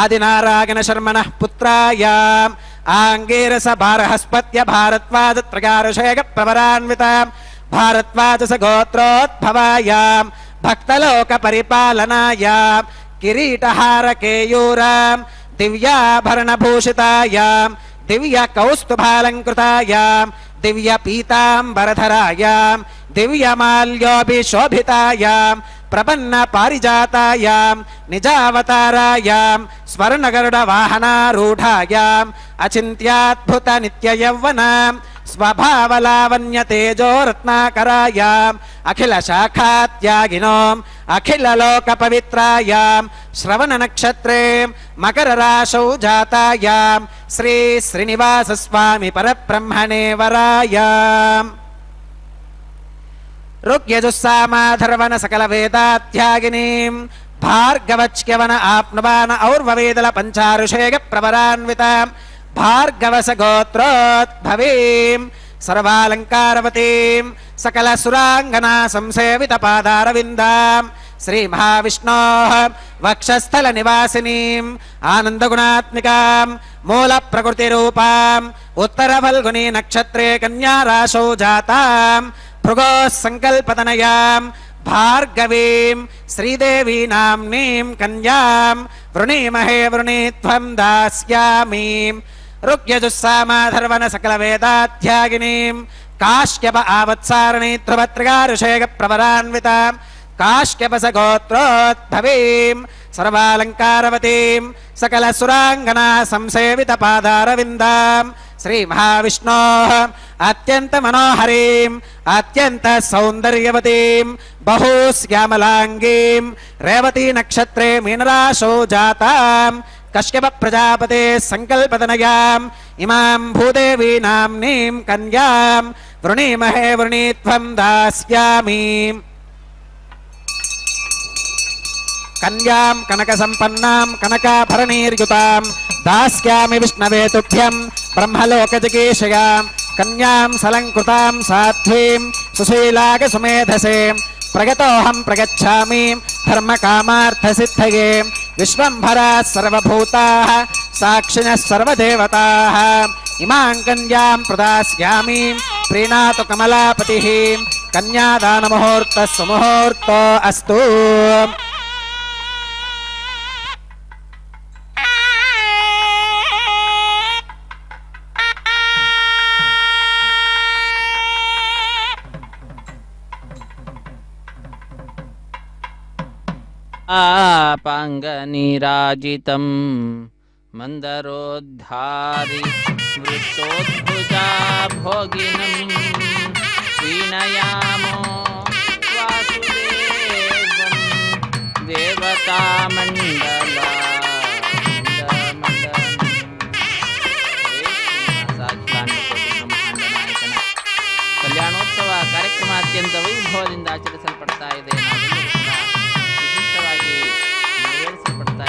ఆదినారాయణ శర్మణః పుత్రాయాం ఆంగీరస భారహస్పత్య భారద్వాజ త్రికారుషేయ ప్రవరాన్వితాం భారద్వాజ గోత్రోద్భవాయాం భక్తలోక పరిపాలనాయాం కిరీటహార కేయూరాం దివ్యాభరణభూషితాయాం దివ్య కౌస్తుభాలంకృతాయాం దివ్య పీతాంబరధరాయాం దివ్యమాల్యోభిశోభితాయాం ప్రపన్న పారిజాతాయాం నిజావతారాయాం స్వర్ణగరుడ వాహనారూఢాయాం అచింత్యాద్భుత నిత్యయౌవనాం స్వభావలావణ్య తేజోరత్నాకరాయాం అఖిల శాఖాత్యాగినోం అఖిల లోక పవిత్రాయాం శ్రవణ నక్షత్రే మకర రాశౌ జాతాయాం శ్రీ శ్రీనివాస స్వామి పరబ్రహ్మణే వరాయాం రుగ్యజుస్సామాధర్వణ సకల వేదాధ్యాగినీం భార్గవచ్యవన ఆప్నువాన ఔర్వవేదల పంచారుషేయ ప్రవరాన్వితాం భార్గవస గోత్రోద్భవీం సర్వాలంకారవతీం సకల సురాంగనా సంసేవిత పాదారవిందాం శ్రీ మహావిష్ణోః వక్షస్థల నివాసినీం ఆనందగుణాత్మికాం మూల ప్రకృతి రూపాం ఉత్తర ఫల్గుని నక్షత్రే కన్యా రాశౌ జాతాం భృగో సంకల్పతనయాం భార్గవీం శ్రీదేవీ నామ్నీం కన్యాం వృణీమహే వృణీత్వం దాస్యామీం రుగ్యజుస్సామాధర్వణ సకల వేదాధ్యాగినీం కాశ్యప ఆవత్సారణీ ధ్రువత్రికారుషేయ ప్రవరాన్వితాం కాశ్యపస గోత్రోద్భవీం సర్వాలంకారవతీం సకల సురాంగనా సంసేవిత పాదారవిందాం శ్రీ మహావిష్ణోః అత్యంత మనోహరీం అత్యంత సౌందర్యవతీం బహూశ్యామలాంగీం రేవతీ నక్షత్రే మీనరాశౌ జాతాం కశ్యప ప్రజాపతే సంకల్పతనయాం ఇమాం భూదేవీ నామ్నీం కన్యాం వృణీమహే వృణీత్వం దాస్యామీం కన్యాం కనక సంపన్నాం కనకాభరణీర్యుతాం దాస్యామి విష్ణవే తుభ్యం బ్రహ్మలోకజగీషయాం కన్యాం సలంకృతాం సాధ్వీం సుశీలాగ సుమేధసే ప్రగతోహం ప్రగచ్ఛామి ధర్మకామార్థసిద్ధయే విశ్వంభరాः సర్వభూతాः సాక్షిణः సర్వదేవతాः ఇమాం కన్యాం ప్రదాస్యామి ప్రీణాతు కమలాపతిః కన్యాదానముహూర్తः సుముహూర్తో అస్తు. పాంగనీరాజితం మందరోద్ధారి వృత్తోద్భుజా భోగినం వీణయామో వాసుదేవం దేవతామండల ಕಲ್ಯಾಣೋತ್ಸವ ಕಾರ್ಯಕ್ರಮ ಅತ್ಯಂತ ವೈಭವದಿಂದ ಆಚರಿಸಲ್ಪಡ್ತಾ ಇದೆ. ವಿಶಿಷ್ಟವಾಗಿ ನೆರವೇರಿಸಲ್ಪಡ್ತಾ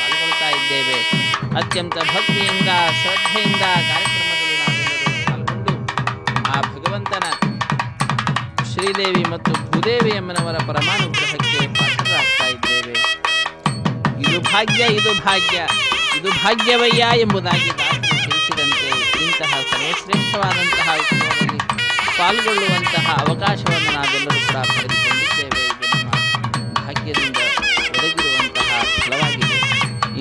ಪಾಲ್ಗೊಳ್ತಾ ಇದ್ದೇವೆ. ಅತ್ಯಂತ ಭಕ್ತಿಯಿಂದ ಶ್ರದ್ಧೆಯಿಂದ ಕಾರ್ಯಕ್ರಮದಲ್ಲಿ ನಾವೆಲ್ಲರೂ ಪಾಲ್ಗೊಂಡು ಆ ಭಗವಂತನ ಶ್ರೀದೇವಿ ಮತ್ತು ಭೂದೇವಿ ಅಮ್ಮನವರ ಪರಮಾನುಗ್ರಹಕ್ಕೆ ಪಾತ್ರರಾಗ್ತಾ ಇದ್ದೇವೆ. ಇದು ಭಾಗ್ಯ, ಇದು ಭಾಗ್ಯ, ಇದು ಭಾಗ್ಯವಯ್ಯ ಎಂಬುದಾಗಿ ದಾಸರು ತಿಳಿಸಿದಂತೆ ಇಂತಹ ಸರ್ವಶ್ರೇಷ್ಠವಾದಂತಹ ಉತ್ಸವದಲ್ಲಿ ಪಾಲ್ಗೊಳ್ಳುವಂತಹ ಅವಕಾಶವನ್ನು ನಾವೆಲ್ಲರೂ ಕೂಡ ಪಡೆದುಕೊಂಡಿದ್ದೇವೆ. ಇದು ನಮ್ಮ ಭಾಗ್ಯದಿಂದ ಒದಗಿರುವಂತಹ ಫಲವಾಗಿದೆ.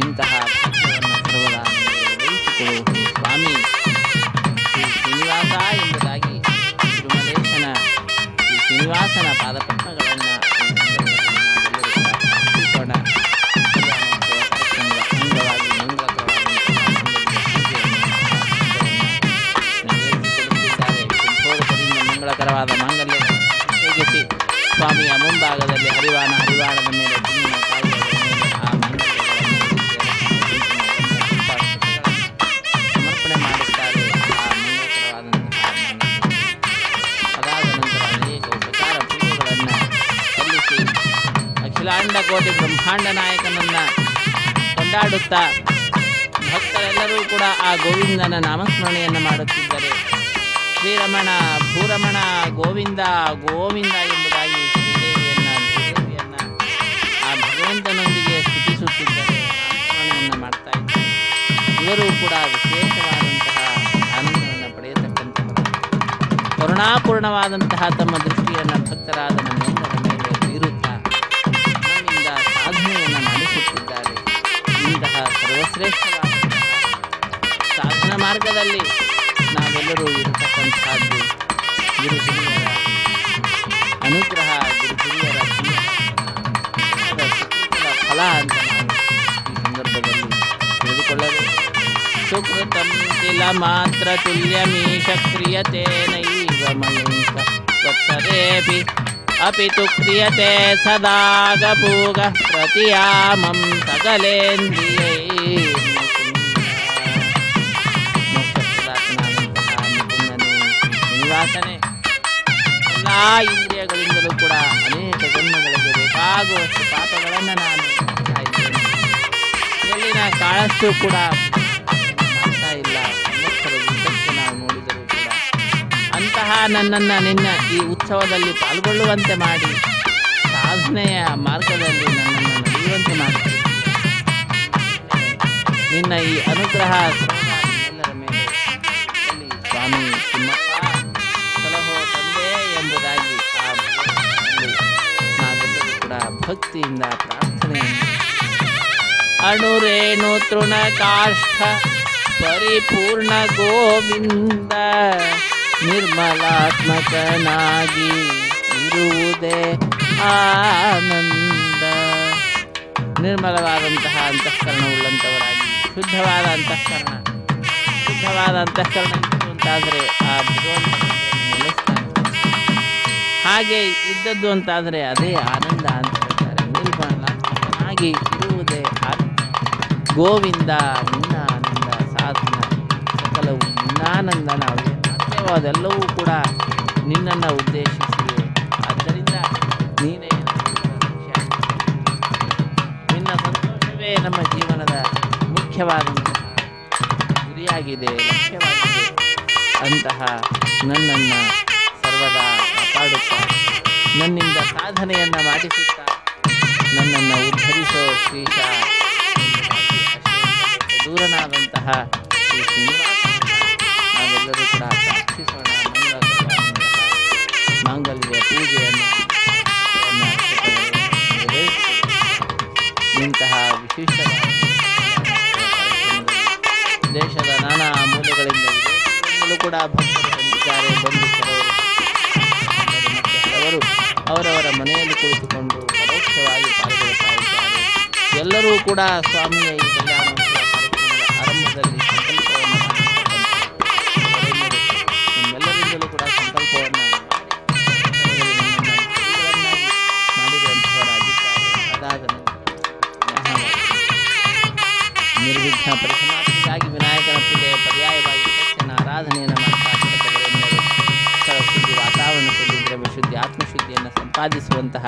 ಇಂತಹ ಭಾಗ್ಯವನ್ನು ಸರ್ವದಾ ಒದಗಿಸಿಕೊಡುವ ಸ್ವಾಮಿ ಶ್ರೀ ಶ್ರೀನಿವಾಸ ಎಂಬುದಾಗಿ ತಿರುಮಲೇಶನ ಶ್ರೀ ಶ್ರೀನಿವಾಸನ ಪಾದಪದ್ಮಗಳನ್ನು ಅರ್ಪಿಸೋಣ. ಅಂಗವಾಗಿ ಮಂಗಳಕರವಾದ ಮಾಂಗಲ್ಯ ಉಪಯೋಗಿಸಿ ಸ್ವಾಮಿಯ ಮುಂಭಾಗದಲ್ಲಿ ಹರಿವಾಣದ ಮೇಲೆ ಅಖಿಲಾಂಡ ಕೋಟಿ ಬ್ರಹ್ಮಾಂಡ ನಾಯಕನನ್ನ ಕೊಂಡಾಡುತ್ತಾ ಭಕ್ತರೆಲ್ಲರೂ ಕೂಡ ಆ ಗೋವಿಂದನ ನಾಮಸ್ಮರಣೆಯನ್ನು ಮಾಡುತ್ತಿದ್ದರೆ ಶ್ರೀರಮಣ ಭೂರಮಣ ಗೋವಿಂದ ಗೋವಿಂದ ಎಂಬುದಾಗಿ ಶ್ರೀದೇವಿಯನ್ನ ಆ ಭಗವಂತನೊಂದಿಗೆ ಸ್ತುತಿಸುತ್ತಿದ್ದರೆ ನಾಮಸ್ಮರಣೆಯನ್ನು ಮಾಡ್ತಾ ಇದ್ದಾರೆ. ಇವರು ಕೂಡ ವಿಶೇಷವಾದಂತಹ ಆನಂದವನ್ನು ಪಡೆಯತಕ್ಕಂಥವರು. ಕರುಣಾಪೂರ್ಣವಾದಂತಹ ತಮ್ಮ ದೃಷ್ಟಿಯನ್ನು ಭಕ್ತರಾದ ನಮ್ಮೆಲ್ಲರ ಮೇಲೆ ಬೀರುತ್ತಾ ನಮ್ಮಿಂದ ಸಾಧನೆಯನ್ನು ಮಾಡಿಸುತ್ತಿದ್ದಾರೆ. ಇಂತಹ ಸರ್ವಶ್ರೇಷ್ಠವಾದಂತಹ ಸಾಧನ ಮಾರ್ಗದಲ್ಲಿ ನಾವೆಲ್ಲರೂ ಇರತಕ್ಕಂಥದ್ದು ಗುರು ಹಿರಿಯರ ಅನುಗ್ರಹ, ಗುರು ಹಿರಿಯರ ಫಲ ಅಂತ ನಾವು ಈ ಸಂದರ್ಭದಲ್ಲಿ ತಿಳಿದುಕೊಳ್ಳಬೇಕು. ಸುಕೃತಂ ತಿಲ ಮಾತ್ರ ತುಲ್ಯಮೀಶ ಕ್ರಿಯತೆ ನೈವ ಮಯೂಕ ವತ್ಸರೇಪಿ ಅಪಿ ತು ಕ್ರಿಯತೆ ಸದಾಗಪೂಗ ಪ್ರತಿಯಾಮಂ ಸಕಲೇಂದ್ರಿಯೈ. ಶ್ರೀನಿವಾಸನೇ ಎಲ್ಲ ಇಂದ್ರಿಯಗಳಿಂದಲೂ ಕೂಡ ಅನೇಕ ಜನ್ಮಗಳಿಗೆ ಬೇಕಾಗುವಷ್ಟು ಪಾಪಗಳನ್ನು ನಾನು ಮಾಡ್ತಾ ಇದ್ದೇನೆ. ಎಲ್ಲಿನ ಕಾಳಷ್ಟು ಕೂಡ ಮಾಡ್ತಾ ಇಲ್ಲ. ಸಂವತ್ಸರ ಉದ್ದಕ್ಕೆ ನಾವು ನೋಡಿದರೂ ಕೂಡ ಅಂತಹ ನನ್ನನ್ನು ನಿನ್ನ ಈ ಉತ್ಸವದಲ್ಲಿ ಪಾಲ್ಗೊಳ್ಳುವಂತೆ ಮಾಡಿ ಸಾಧನೆಯ ಮಾರ್ಗದಲ್ಲಿ ನನ್ನನ್ನು ನಡೆಯುವಂತೆ ಮಾಡುತ್ತೀನಿ. ನಿನ್ನ ಈ ಅನುಗ್ರಹ ಎಲ್ಲರ ಮೇಲೆ ಸ್ವಾಮಿ ತಿಮ್ಮಪ್ಪ ಸಲಹೋ ತಂದೆ ಎಂಬುದಾಗಿ ಆ ನಾವೆಲ್ಲರೂ ಕೂಡ ಭಕ್ತಿಯಿಂದ ಪ್ರಾರ್ಥನೆಯನ್ನು ಅಣುರೇಣು ತೃಣ ಕಾಷ್ಠ ಪರಿಪೂರ್ಣ ಗೋವಿಂದ ನಿರ್ಮಲಾತ್ಮಕನಾಗಿ ಇರುವುದೇ ಆನಂದ. ನಿರ್ಮಲವಾದಂತಹ ಅಂತಃಕರಣವುಳ್ಳಂಥವರಾಗಿ ಶುದ್ಧವಾದ ಅಂತಃಕರಣ ಅಂತಾದರೆ ಆ ಭಗವಂತ ನೆಲೆಸ್ತಾನೆ. ಹಾಗೆ ಇದ್ದದ್ದು ಅಂತಾದರೆ ಅದೇ ಆನಂದ ಅಂತ ಹೇಳ್ತಾರೆ. ನಿರ್ಮಲಾತ್ಮಕನಾಗಿ ಇರುವುದೇ ಆನಂದ. ಗೋವಿಂದ ನಿನ್ನ ಆನಂದ, ಸಾಧನ ಸಕಲವು ನಿನ್ನಾನಂದ. ನಾವು ಏನು ಮಾಡ್ತೇವೋ ಅದೆಲ್ಲವೂ ಕೂಡ ನಿನ್ನನ್ನು ಉದ್ದೇಶಿಸಿವೆ. ಆದ್ದರಿಂದ ನೀನೇ ನಿನ್ನ ಸಂತೋಷವೇ ನಮ್ಮ ಜೀವನದ ಮುಖ್ಯವಾದಂತಹ ಗುರಿಯಾಗಿದೆ, ಲಕ್ಷ್ಯವಾಗಿದೆ. ಅಂತಹ ನನ್ನನ್ನು ಸರ್ವದಾ ಕಾಪಾಡುತ್ತಾ ನನ್ನಿಂದ ಸಾಧನೆಯನ್ನು ಮಾಡಿಸುತ್ತಾ ನನ್ನನ್ನು ಉದ್ಧರಿಸೋ ಶ್ರೀಶ ದೂರನಾದಂತಹ ಶ್ರೀ ಶ್ರೀನಿವಾಸ ನಾವೆಲ್ಲರೂ ಕೂಡ ಪ್ರಾರ್ಥಿಸೋಣ. ಮಾಂಗಲ್ಯ ಪೂಜೆಯನ್ನು ಇಂತಹ ವಿಶಿಷ್ಟವಾದ ದೇಶದ ನಾನಾ ಮೂಲೆಗಳಿಂದ ಕೂಡ ಭಕ್ತರು ಬಂದಿದ್ದಾರೆ. ಬಂದು ಕೆಲವರು ಮತ್ತು ಹಲವರು ಅವರವರ ಮನೆಯಲ್ಲಿ ಕುಳಿತುಕೊಂಡು ಪರೋಕ್ಷವಾಗಿ ಪಾಲ್ಗೊಳ್ಳುತ್ತಾ ಇದ್ದಾರೆ. ಎಲ್ಲರೂ ಕೂಡ ಸ್ವಾಮಿಯ ಈ ಕಲ್ಯಾಣೋತ್ಸವ ಕಾರ್ಯಕ್ರಮದ ಆರಂಭದಲ್ಲಿ ಸಂಕಲ್ಪವನ್ನು ನಮ್ಮೆಲ್ಲರಿಂದಲೂ ಕೂಡ ಸಂಕಲ್ಪವನ್ನು ಮಾಡಿರುವಂಥವರಾಗಿದ್ದಾರೆ. ಅದಾದ ನಿರ್ವಿಘ್ನ ಪರಿಸಮಾಪ್ತಿಗಾಗಿ ವಿನಾಯಕನ ಪೂಜೆಯ ಪರ್ಯಾಯವಾಗಿ ಸತ್ಯನ ಆರಾಧನೆಯನ್ನು ಮಾಡ್ತಾ ಶುದ್ಧಿ ವಾತಾವರಣದಲ್ಲಿ ದ್ರವ್ಯಶುದ್ಧಿ ಆತ್ಮಶುದ್ಧಿಯನ್ನು ಸಂಪಾದಿಸುವಂತಹ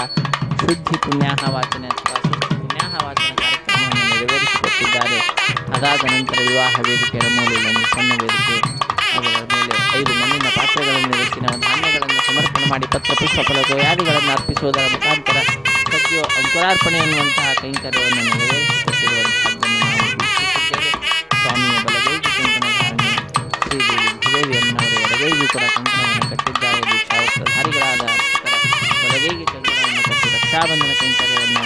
ಶುದ್ಧಿ ಪುಣ್ಯಾಹ ವಾಚನ ಅಥವಾ ಶುದ್ಧಿ ಪುಣ್ಯಾಹ ವಾಚನ ಕಾರ್ಯಕ್ರಮವನ್ನು ನೆರವೇರಿಸಿಕೊಟ್ಟಿದ್ದಾರೆ. ಅದಾದ ನಂತರ ವಿವಾಹ ವೇದಿಕೆಯ ಮೂಲೆಯಲ್ಲಿ ಒಂದು ಸಣ್ಣ ವೇದಿಕೆ, ಅದರ ಮೇಲೆ 5 ಮಣ್ಣಿನ ಪಾತ್ರೆಗಳನ್ನು ಇರಿಸಿ ಧಾನ್ಯಗಳನ್ನು ಸಮರ್ಪಣೆ ಮಾಡಿ ಪತ್ರ ಪುಷ್ಪ ಫಲಗೋಯಾದಿಗಳನ್ನು ಅರ್ಪಿಸುವುದರ ಮುಖಾಂತರ ಸದ್ಯೋ ಅಂಕುರಾರ್ಪಣೆ ಎನ್ನುವಂತಹ ಕೈಂಕರ್ಯವನ್ನು ನೆರವೇರಿಸಿಕೊಟ್ಟಿರುವಂತಹದ್ದನ್ನು ನಾವು ವೀಕ್ಷಿಸಿದ್ದೇವೆ. ಸ್ವಾಮಿಯ ಬಲಗೈಗೆ ಕಂಕಣ ಧಾರಣೆ, ಶ್ರೀದೇವಿ ಭುದೇವಿಯಮ್ಮನವರ ಎಡಗೈಗೂ ಕೂಡ ಕಂಕಣವನ್ನು ಕಟ್ಟಿದ್ದಾರೆ. ದೀಕ್ಷಾವಸ್ತ್ರಧಾರಿಗಳಾದ ಅರ್ಚಕರ ಬಲಗೈಗೆ ಕಂಕಣವನ್ನು ಕಟ್ಟಿ ರಕ್ಷಾಬಂಧನ ಕೈಂಕರ್ಯವನ್ನು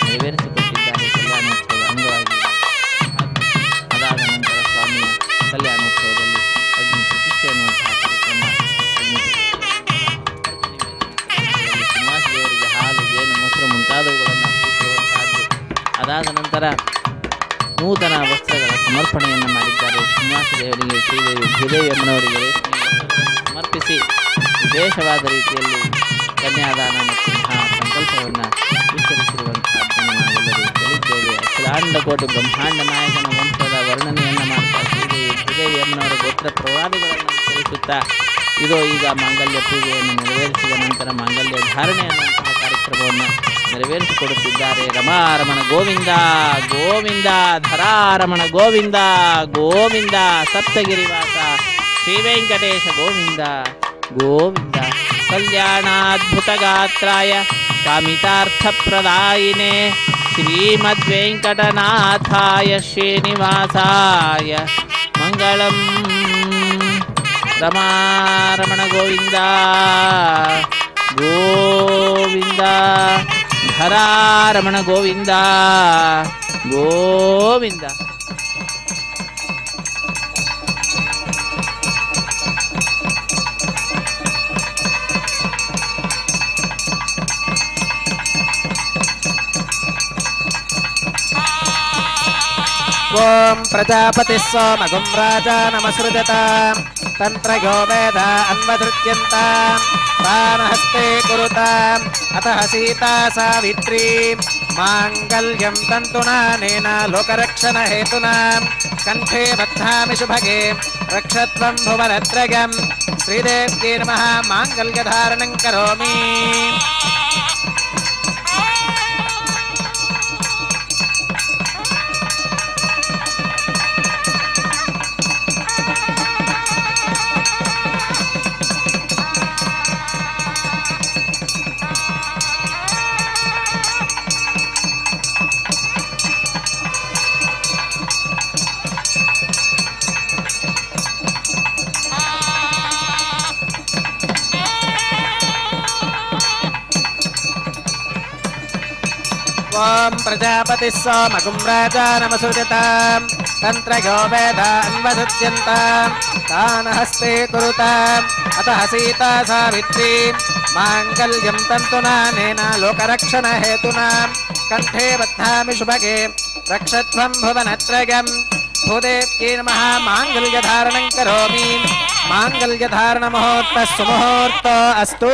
ನೆರವೇರಿಸಿಕೊಟ್ಟಿದ್ದಾರೆ ಕಲ್ಯಾಣೋತ್ಸವದ ಅಂಗವಾಗಿ. ಅದಾದ ನಂತರ ಸ್ವಾಮಿಯ ಕಲ್ಯಾಣೋತ್ಸವದಲ್ಲಿ ಅಗ್ನಿ ಪ್ರತಿಷ್ಠೆ ಎನ್ನುವಂತಹ ಕಾರ್ಯಕ್ರಮ, ಶ್ರೀನಿವಾಸ ದೇವರಿಗೆ ಹಾಲು, ಜೇನು, ಮೊಸರು ಮುಂತಾದವುಗಳನ್ನು ಅರ್ಪಿಸಿರುವಂತಹದ್ದು. ಅದಾದ ನಂತರ ನೂತನ ವಸ್ತ್ರಗಳ ಸಮರ್ಪಣೆಯನ್ನು ಮಾಡಿದ್ದಾರೆ. ಶ್ರೀನಿವಾಸ ದೇವರಿಗೆ ಶ್ರೀದೇವಿ ಭೂದೇವಿಯಮ್ಮನವರಿಗೆ ರೇಷ್ಮೆ ಸಮರ್ಪಿಸಿ ವಿಶೇಷವಾದ ರೀತಿಯಲ್ಲಿ ಕನ್ಯಾದಾನ ಮತ್ತು ಸಂಕಲ್ಪವನ್ನು ವಿಸ್ತರಿಸಿರುವಂತಹದ್ದನ್ನು ನಾವೆಲ್ಲರೂ ಕೇಳಿದ್ದೇವೆ. ಅಖಿಲಾಂಡ ಕೋಟಿ ಬ್ರಹ್ಮಾಂಡ ನಾಯಕನ ವಂಶದ ವರ್ಣನೆಯನ್ನು ಮಾಡ್ತಾ ಶ್ರೀದೇವಿ ಭೂದೇವಿಯಮ್ಮನವರ ಗೋತ್ರ ಪ್ರವಾದಿಗಳನ್ನು ವಿಸ್ತರಿಸುತ್ತಾ ಇದೋ ಈಗ ಮಾಂಗಲ್ಯ ಪೂಜೆಯನ್ನು ನೆರವೇರಿಸಿದ ನಂತರ ಮಾಂಗಲ್ಯ ಧಾರಣೆ ಅನ್ನುವಂತಹ ಕಾರ್ಯಕ್ರಮವನ್ನು ನೆರವೇರಿಸಿಕೊಡುತ್ತಿದ್ದಾರೆ. ರಮಾರಮಣ ಗೋವಿಂದ ಗೋವಿಂದ, ಧರಾರಮಣ ಗೋವಿಂದ ಗೋವಿಂದ, ಸಪ್ತಗಿರಿವಾಸ ಶ್ರೀ ವೆಂಕಟೇಶ ಗೋವಿಂದ ಗೋವಿಂದ. ಕಲ್ಯಾಣಾದ್ಭುತಗಾತ್ರಾಯ ಕಾಮಿತಾರ್ಥಪ್ರದಾಯಿನೇ ಶ್ರೀಮದ್ವೆಂಕಟನಾಥಾಯ ಶ್ರೀನಿವಾಸಾಯ ಮಂಗಳಂ. ರಮಾರಮಣ ಗೋವಿಂದ ಗೋವಿಂದ, ಧರಾರಮಣ ಗೋವಿಂದ ಗೋವಿಂದ. ఓం ప్రజాపతి సోమగుం రాజానమసృజత తంత్రయో వేద అన్వధృత్యంత ప్రాణహస్తే కురుతాం అతః సీతా సావిత్రీ మాంగళ్యం తంతునానేన లోకరక్షణ హేతునా కంఠే బధ్నామి శుభగే రక్షత్వం భువనత్రయం. శ్రీదేవ్యై నమః. మాంగళ్యధారణం కరోమి. ఓం ప్రజాపతి సోమగుం రాజానమసృజత తంత్రయో వేద అన్వధృత్యంత ప్రాణహస్తే కురుతాం అతః సీతా సావిత్రీ మాంగళ్యం తంతునానేన లోకరక్షణ హేతునా కంఠే బధ్నామి శుభగే రక్షత్వం భువనత్రయం. భూదేవ్యై నమః. మాంగళ్యధారణం కరోమి. మాంగళ్యధారణ ముహూర్త సుముహూర్త అస్తు.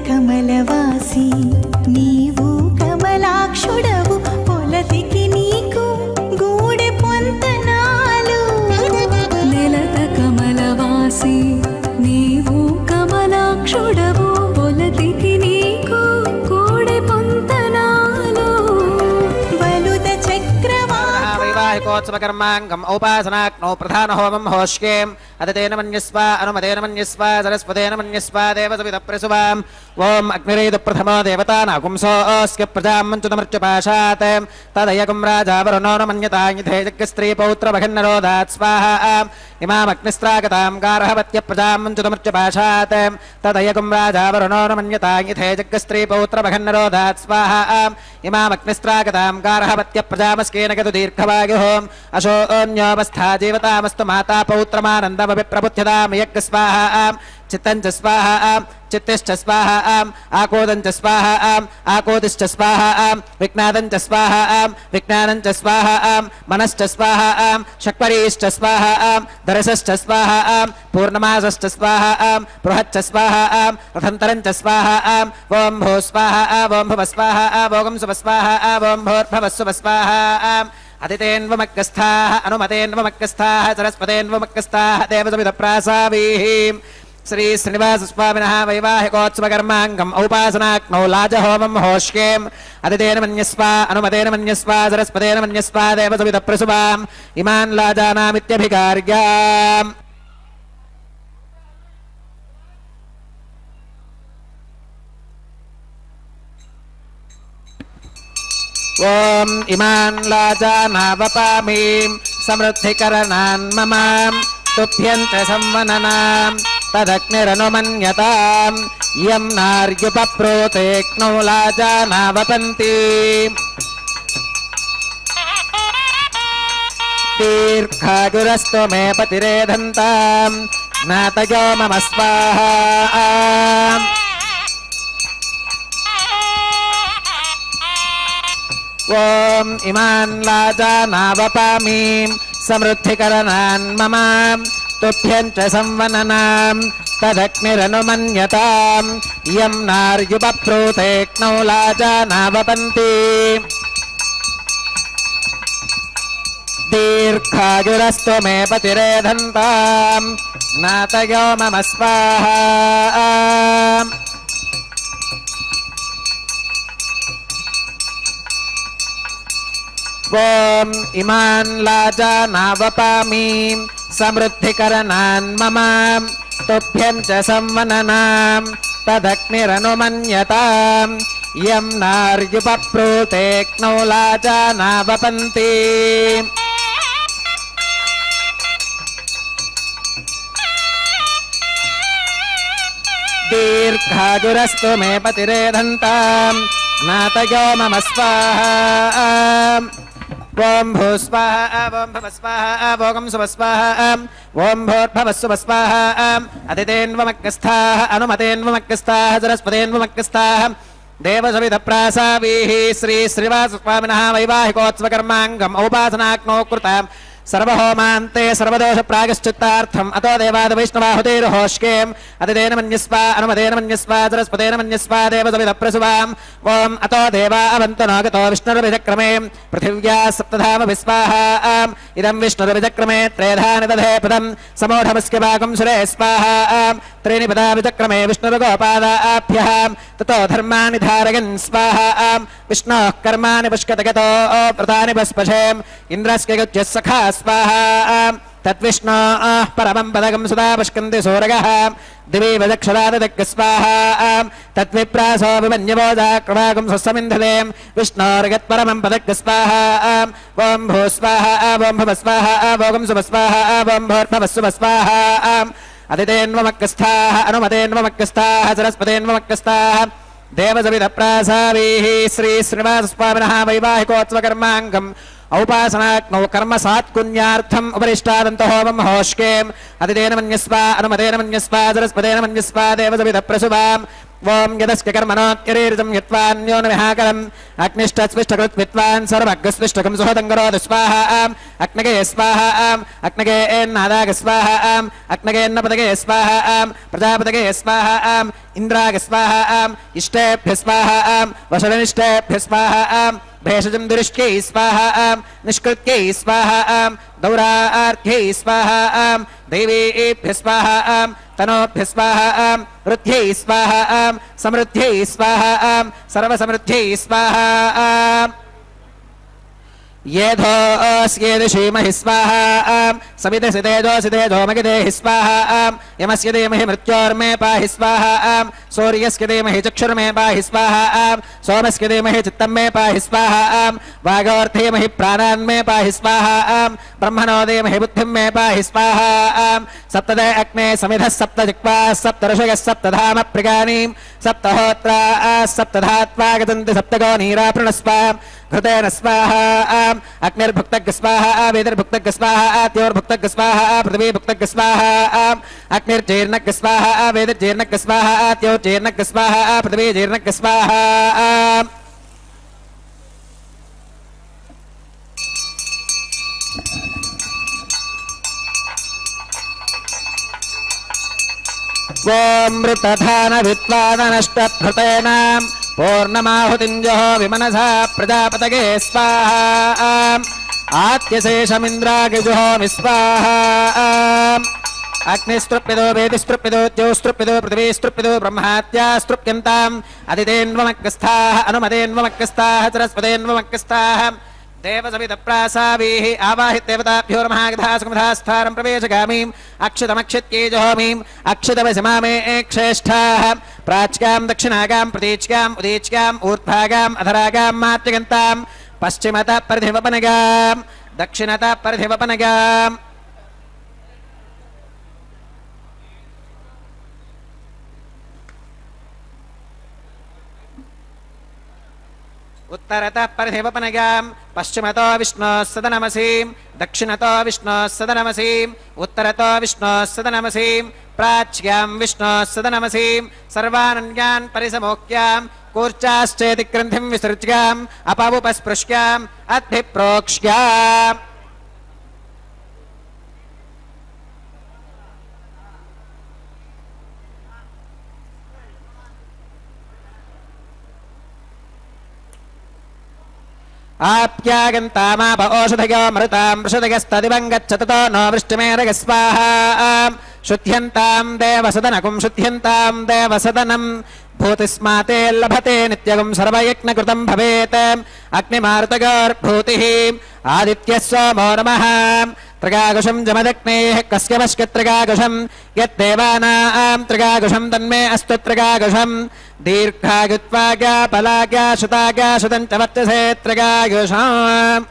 కమలవాసి నీవు కమలాక్షుడవు పొలతికి నీకు గూడె పొంతనాలు. నెలత కమలవాసి నీవు కమలాక్షుడవు పొలతికి నీకు గూడె పొంతనాలు. బలుద చక్రవాక వైవాహికోత్సవకర్మాంగం ఔపాసనాగ్నౌ ప్రధాన హోమం హోష్కేం అదతేన మన్యస్వ అనుమతేన మన్యస్వ సరస్వతేన మన్యస్వ దేవసవిత ప్రసువాం. ఓం అగ్నిరేదు ప్రథమో దేవతానాగుంసోస్య ప్రజాం మంచుతమర్చుపాశాత్ తదయగుం రాజా వరుణో న మన్యతాయుధే జగస్త్రీ పౌత్ర భగన్నరోధాత్ స్వాహా. इमामग्निस्त्रागतां गार्हवत्य प्रजां मुञ्चतमुच्चपाशात् तदयकुं राजा वरुणो न मन्यता यथे जग्गस्त्रीपौत्रमघन्नरोधात् स्वाहा इमामग्निस्त्रागतां गार्हवत्य प्रजामस्केन गतु दीर्घवायुः अशोऽन्योऽवस्था जीवतामस्तु माता पौत्रमानन्दमपि प्रबुध्यतां यज्ञ स्वाहा चित्तञ्च स्वाहा चित्तिश्च स्वाहा आकोदञ्च स्वाहा आकोदिश्च स्वाहा विज्ञादञ्च स्वाहा विज्ञानञ्च स्वाहा मनश्च स्वाहा शक्वरीश्च स्वाहा दरसश्च स्वाहा पूर्णमासश्च स्वाहा बृहच्च स्वाहा रथन्तरञ्च स्वाहा ओं भू स्वाहा ओं भुव स्वाहा भोगं सुव स्वाहा ओं भूर्भुवः स्वाहा अदितेन्वमग्गस्थाः अनुमतेन्वमग्गस्थाः सरस्वतेन्वमग्गस्थाः देवसमिदप्रासावीः श्री श्रीनिवास स्वामिनः वैवाहिकोत्सवकर्माङ्गम् औपासनाग्नौ लाजहोमं होष्येम् अदितेन मन्यस्वा अनुमतेन मन्यस्वा सरस्वतेन मन्यस्वा देवसमिदप्रसुवाम् इमान् लाजानामित्यभिकार्याम् ॐ इमान् लाजानावपामीं समृद्धिकरणान् मम तुभ्यन्त संवननाम् तदग्निरनुमन्यताम् यं नार्युपप्रोतेक्नौ लाजानावपन्ति दीर्घायुरस्तु मे पतिरेधन्ताम् ज्ञातयो मम स्वाहा ॐ इमान् लाजानावपामीं समृद्धिकरणान् मम तुभ्यञ्च संवननाम् तदग्निरनुमन्यताम् यं नार्युपप्रोतेक्नौ लाजानावपन्ति दीर्घायुरस्तु मे पतिरेधन्ताम् ज्ञातयो मम स्वाहा ॐ इमान् लाजानावपामीं समृद्धिकरणान् मम तुभ्यञ्च संवननाम् तदग्निरनुमन्यताम् यं नार्युपप्रोतेक्नौ लाजानावपन्ति दीर्घायुरस्तु मे पतिरेधन्ताम् ज्ञातयो मम स्वाहा ओं भू स्वाहा ओं भव स्वाहा भोगं सुव स्वाहा ओं भूर्भुवः सुव स्वाहा अदितेन्वमग्गस्थाः अनुमतेन्वमग्गस्थाः सरस्वतेन्वमग्गस्थाः देवसविधप्रासावीः श्री श्रीनिवासस्वामिनः वैवाहिकोत्सवकर्माङ्गम् औपासनाग्नौ कृताम् सर्वहोमान्ते सर्वदोषप्रायश्चित्तार्थम् अतो देवादिवैष्णवाहुतेर्होष्केम् अदितेन मन्यस्वा अनुमतेन मन्यस्वा सरस्वतेन मन्यस्वा देवसविधप्रसुवाम् ॐ अतो देवा अवन्तनो गतो विष्णुर्विचक्रमे पृथिव्या सप्तधामभिस्वाहा इदं विष्णुर्विचक्रमे त्रेधानि दधे पदम् समूढमस्य वागं सुरे स्वाहा त्रीणि पदा विचक्रमे विष्णुर्गोपादाभ्यः ततो धर्माणि धारयन् स्वाहा विष्णोः कर्माणि पुष्कतगतो व्रतानि पस्पशेम् इन्द्रस्य गुज्यः सखा स्वाहा तद्विष्णोः परमं पदकं सदा पुष्कन्ति सूरगः दिवि वदक्षराददिक् स्वाहा तद्विप्रासो विमन्यवोदाक्रमागं स्वस्समिन्धते विष्णोर्गत्परमं पदक् स्वाहा ॐ भू स्वाहा ॐ भुव स्वाहा भोगं सुव स्वाहा ॐ भूर्भुवः सुव स्वाहा अदितेन्वमग्गस्थाः अनुमतेन्वमग्गस्थाः सरस्वतेन्वमग्गस्थाः देवसविधप्रासावीः श्री श्रीनिवासस्वामिनः वैवाहिकोत्सवकर्माङ्गम् औपासनाग्नौ कर्म सात्कुन्यार्थम् उपरिष्टादन्तहोमं होष्केम् अदितेन मन्यस्वा अनुमतेन मन्यस्वा सरस्वतेन मन्यस्वा देवसविधप्रसुवाम् ॐ यदस्य कर्मणोऽत्यरीरितं यत्वान्यो न विहाकरम् अग्निष्टस्विष्टकृत् विद्वान् सर्वग्रस्विष्टकं सुहदङ्गरोध स्वाहा अग्नगे स्वाहा अग्नगे एन्नादाग स्वाहा अग्नगेन्नपदगे स्वाहा प्रजापतगे स्वाहा इन्द्राग स्वाहा इष्टेभ्यः स्वाहा वशनिष्ठेभ्यः स्वाहा भेषजं दुरिष्कै स्वाहा निष्कृत्यै स्वाहा दौरार्थ्यै स्वाहा देवीभ्यः स्वाहा तनोभ्यः स्वाहा वृद्ध्यै स्वाहा समृद्ध्यै स्वाहा सर्वसमृद्ध्यै स्वाहा येधोऽस्येदिषीमहि स्वाहा सवितसितेजो मगिदेहि स्वाहा यमस्य धीमहि मृत्योर्मे पाहि स्वाहा सूर्यस्य धीमहि चक्षुर्मे पाहि स्वाहा सोमस्य धीमहि चित्तं मे पाहि स्वाहा वागोर्धीमहि प्राणान् मे पाहि स्वाहा ब्रह्मणो धीमहि बुद्धिं मे पाहि स्वाहा सप्तदे अग्ने समिधः सप्त जिह्वाः सप्त ऋषयः सप्तधाम प्रगानीं सप्तहोत्राः सप्तधात्वा गतन्ति सप्तगो नीराप्रणस्वा घृतेन स्वाहा अग्निर्भुक्तग् स्वाहा वेदिर्भुक्तग् स्वाहा आत्योर्भुक्तग् स्वाहा पृथिवीभुक्तग् स्वाहा अग्निर्जीर्णग् स्वाहा वेदिर्जीर्णग् स्वाहा आत्योर्जीर्णग् स्वाहा पृथिवीजीर्णग् स्वाहा ॐ मृतधान विद्वानष्टभृतेन पूर्णमाहुतिञ्जो विमनसा प्रजापतये स्वाहा आत्यशेषमिन्द्रागिजुहोमि स्वाहा अग्निस्तृप्यदो वेदिस्तृप्यदो ज्योस्तृप्यदो पृथिवीस्तृप्यदो ब्रह्मात्यास्तृप्यन्ताम् अदितेन्वमग्रस्थाः अनुमतेन्वमग्रस्थाः सरस्वतेन्वमग्रस्थाः देवसवितप्रासावीः आवाहित देवताभ्यो नमः प्रवेशगामीम् अक्षतमक्षित्येजहोमीम् अक्षतमसिमामे क्षेष्ठाः प्राच्यां दक्षिणागां प्रतीच्याम् उदीच्याम् ऊर्ध्वागाम् अधरागां मात्यगन्ताम् पश्चिमतः परिधिवपनगां दक्षिणतः परिधिवपनगाम् उत्तरतः परिधिवपनगां पश्चिमतो विष्णोः सदनमसीं दक्षिणतो विष्णोः सदनमसीं उत्तरतो विष्णोः सदनमसीं प्राच्यां विष्णोः सदनमसीं सर्वानन्यान् परिसमोक्यां कूर्चाश्चेति ग्रन्थिं विसृज्याम् अपवुपस्पृश्याम् अद्भिप्रोक्ष्याम् आप्यागन्तामाप ओषधयो मृतां वृषदगस्तदिवं गच्छतो नो वृष्टिमेरग स्वाहा शुद्ध्यन्तां देवसदनकुं शुद्ध्यन्तां देवसदनं भूतिस्माते लभते नित्यगं सर्वयज्ञकृतं भवेत् अग्निमारुतगोर्भूतिः आदित्यः सोमो नमः त्रिगाकुशं जमदग्नेः कस्य वश्य त्रिगाकुशं यद्देवानां त्रिगाकुशं तन्मे अस्तु त्रिगाकुशं दीर्घायुत्वाज्ञा बलाज्ञा शुताज्ञा शुतं च वर्चसे त्रिगायुषम्